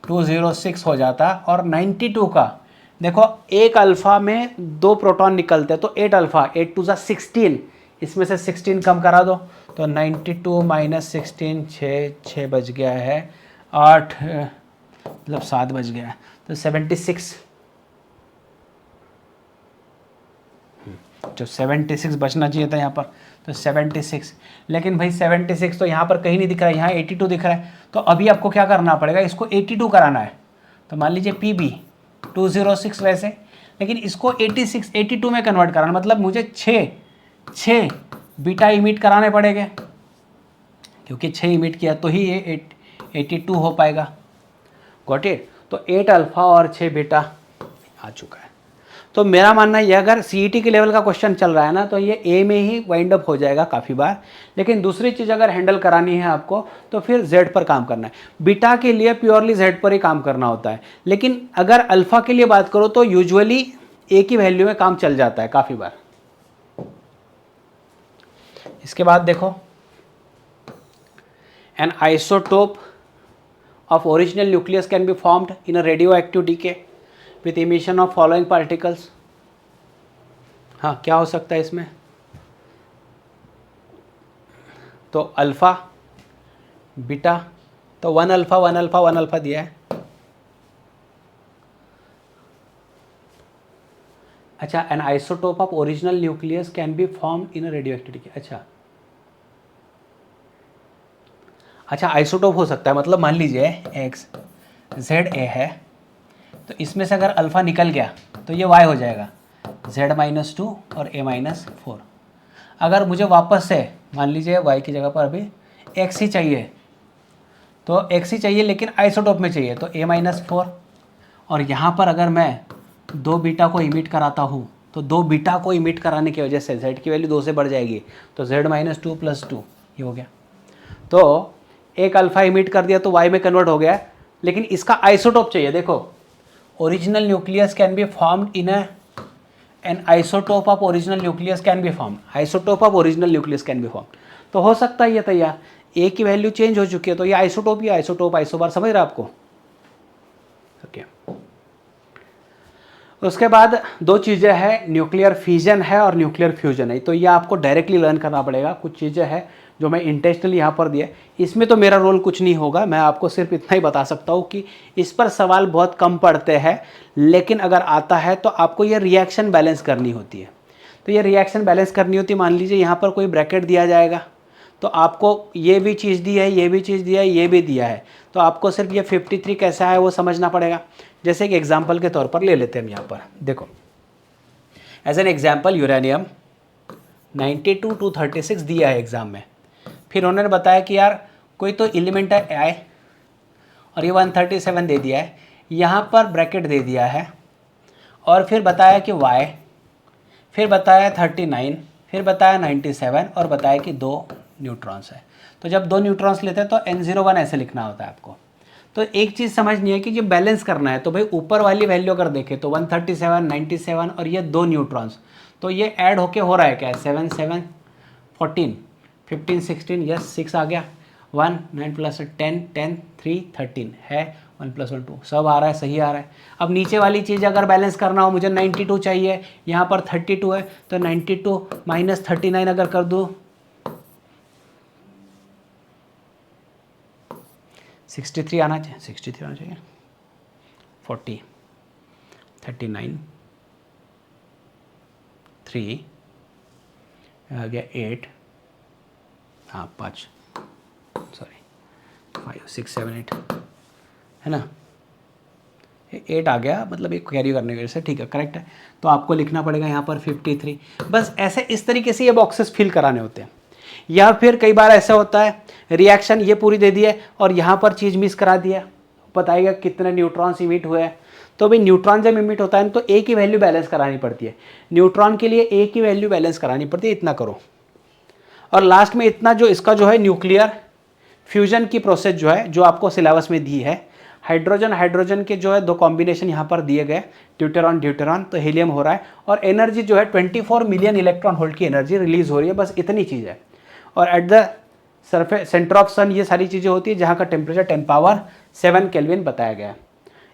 206 हो जाता, और 92 का देखो एक अल्फा में 2 प्रोटॉन निकलते हैं, तो 8 अल्फा, 8 2 16, इसमें से 16 कम करा दो, तो 92 - 16, 6 बज गया है, 8 मतलब 7 बज गया है, तो 76, जो 76 बचना चाहिए था यहाँ पर, तो 76। लेकिन भाई 76 तो यहाँ पर कहीं नहीं दिख रहा है, यहाँ 82 दिख रहा है। तो अभी आपको क्या करना पड़ेगा, इसको 82 कराना है। तो मान लीजिए PB 206 वैसे, लेकिन इसको 82 में कन्वर्ट कराना, मतलब मुझे 6 बीटा इमिट कराने पड़ेंगे, क्योंकि 6 इमिट किया तो ही ये 82 हो पाएगा। Got it. तो 8 अल्फा और 6 बीटा आ चुका है। तो मेरा मानना है अगर CET के लेवल का क्वेश्चन चल रहा है ना, तो ये A में ही वाइंड अप हो जाएगा काफ़ी बार। लेकिन दूसरी चीज़ अगर हैंडल करानी है आपको तो फिर Z पर काम करना है। बीटा के लिए प्योरली Z पर ही काम करना होता है, लेकिन अगर अल्फ़ा के लिए बात करो तो यूजुअली A की वैल्यू में काम चल जाता है काफ़ी बार। इसके बाद देखो, an isotope of original nucleus can be formed in a radioactive decay with emission of following particles. हाँ, क्या हो सकता है इसमें, तो अल्फ़ा, बीटा तो 1 अल्फा 1 अल्फा 1 अल्फा दिया है। अच्छा, N isotope of original nucleus can be formed in radio activity. अच्छा आइसोटोप हो सकता है, मतलब मान लीजिए एक्स जेड ए है, तो इसमें से अगर अल्फ़ा निकल गया तो ये वाई हो जाएगा, z-2 और a-4। अगर मुझे वापस से मान लीजिए वाई की जगह पर अभी एक्स ही चाहिए, तो एक्स ही चाहिए लेकिन आइसोटोप में चाहिए, तो a-4। और यहाँ पर अगर मैं 2 बीटा को इमिट कराता हूँ तो 2 बीटा को इमिट कराने की वजह से z की वैल्यू 2 से बढ़ जाएगी, तो z-2 + 2 ये हो गया। तो एक अल्फ़ा इमिट कर दिया तो y में कन्वर्ट हो गया, लेकिन इसका आइसोटोप चाहिए। देखो original nucleus can be formed in an isotope of original nucleus can be formed, isotope of original nucleus can be formed. तो हो सकता है ये तैयार ए की वैल्यू चेंज हो चुकी है, तो ये आइसोटोप ही आइसोटोप आइसोबार, समझ रहे आपको? ओके। उसके बाद 2 चीज़ें हैं, न्यूक्लियर फिजन है और न्यूक्लियर फ्यूजन है। तो ये आपको डायरेक्टली लर्न करना पड़ेगा। कुछ चीज़ें हैं जो मैं इंटेंशनली यहाँ पर दिया, इसमें तो मेरा रोल कुछ नहीं होगा, मैं आपको सिर्फ इतना ही बता सकता हूँ कि इस पर सवाल बहुत कम पड़ते हैं, लेकिन अगर आता है तो आपको ये रिएक्शन बैलेंस करनी होती है। तो ये रिएक्शन बैलेंस करनी होती है, मान लीजिए यहाँ पर कोई ब्रैकेट दिया जाएगा, तो आपको ये भी चीज़ दी है, ये भी चीज़ दिया है, ये भी दिया है, तो आपको सिर्फ ये 53 कैसा है वो समझना पड़ेगा। जैसे एक एग्जाम्पल के तौर पर ले लेते हैं हम यहाँ पर, देखो as an example uranium 92 to 36 दिया है एग्ज़ाम में। फिर उन्होंने बताया कि यार कोई तो एलिमेंट है आई और ये 137 दे दिया है, यहाँ पर ब्रैकेट दे दिया है, और फिर बताया कि वाई, फिर बताया 39, फिर बताया 97 और बताया कि 2 न्यूट्रॉन्स है। तो जब 2 न्यूट्रॉन्स लेते हैं तो N01 ऐसे लिखना होता है आपको। तो एक चीज़ समझनी है कि जो बैलेंस करना है, तो भाई ऊपर वाली वैल्यू अगर देखें तो 137, 97 और ये 2 न्यूट्रॉन्स, तो ये ऐड होके हो रहा है क्या, 7 7 14 15 16, यस 6 आ गया, 1 9 + 10 10 3 13 है, 1 + 1 2, सब आ रहा है, सही आ रहा है। अब नीचे वाली चीज़ अगर बैलेंस करना हो, मुझे 92 चाहिए, यहाँ पर 32 है, तो 92 - 39 अगर कर दूँ 63 आना चाहिए, 63 आना चाहिए, 40 39 3 आ गया 8, हाँ 5 सॉरी 5 6 7 8 है ना, 8 आ गया, मतलब एक कैरी करने की वजह से, ठीक है करेक्ट है। तो आपको लिखना पड़ेगा यहाँ पर 53। बस ऐसे इस तरीके से ये बॉक्सेस फिल कराने होते हैं। या फिर कई बार ऐसा होता है रिएक्शन ये पूरी दे दी है और यहाँ पर चीज़ मिस करा दिया, बताइएगा कितने न्यूट्रॉन्स इमिट हुए हैं। तो भाई न्यूट्रॉन जब इमिट होता है तो ए की वैल्यू बैलेंस करानी पड़ती है, न्यूट्रॉन के लिए ए की वैल्यू बैलेंस करानी पड़ती है, इतना करो। और लास्ट में इतना जो इसका जो है न्यूक्लियर फ्यूजन की प्रोसेस जो है, जो आपको सिलेबस में दी है, हाइड्रोजन हाइड्रोजन के जो है 2 कॉम्बिनेशन यहाँ पर दिए गए, ड्यूटेरॉन ड्यूटेरॉन, तो हीलियम हो रहा है, और एनर्जी जो है 24 मिलियन इलेक्ट्रॉन वोल्ट की एनर्जी रिलीज हो रही है, बस इतनी चीज़ है। और at the surface centre of sun ये सारी चीज़ें होती है, जहाँ का टेम्परेचर 10⁻7 केल्विन बताया गया है।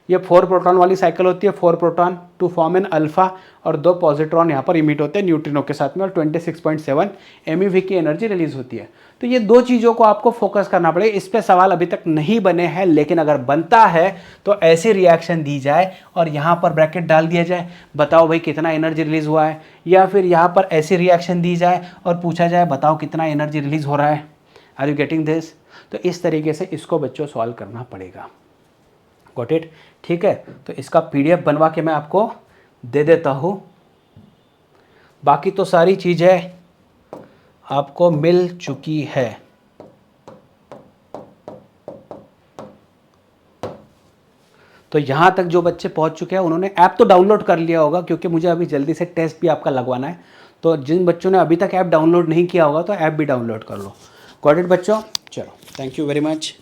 ये 4 प्रोटॉन वाली साइकिल होती है, 4 proton to form an alpha, और 2 पॉजिट्रॉन यहाँ पर इमिट होते हैं न्यूट्रिनो के साथ में, और 26.7 MeV की एनर्जी रिलीज होती है। तो ये 2 चीज़ों को आपको फोकस करना पड़ेगा। इस पे सवाल अभी तक नहीं बने हैं, लेकिन अगर बनता है तो ऐसी रिएक्शन दी जाए और यहाँ पर ब्रैकेट डाल दिया जाए, बताओ भाई कितना एनर्जी रिलीज हुआ है, या फिर यहाँ पर ऐसी रिएक्शन दी जाए और पूछा जाए बताओ कितना एनर्जी रिलीज हो रहा है। Are you getting this? तो इस तरीके से इसको बच्चों सॉल्व करना पड़ेगा। Got it? ठीक है, तो इसका PDF बनवा के मैं आपको दे देता हूँ। बाकी तो सारी चीज़ें आपको मिल चुकी है। तो यहाँ तक जो बच्चे पहुँच चुके हैं उन्होंने ऐप तो डाउनलोड कर लिया होगा, क्योंकि मुझे अभी जल्दी से टेस्ट भी आपका लगवाना है। तो जिन बच्चों ने अभी तक ऐप डाउनलोड नहीं किया होगा तो ऐप भी डाउनलोड कर लो। गॉट इट बच्चों? चलो, थैंक यू वेरी मच।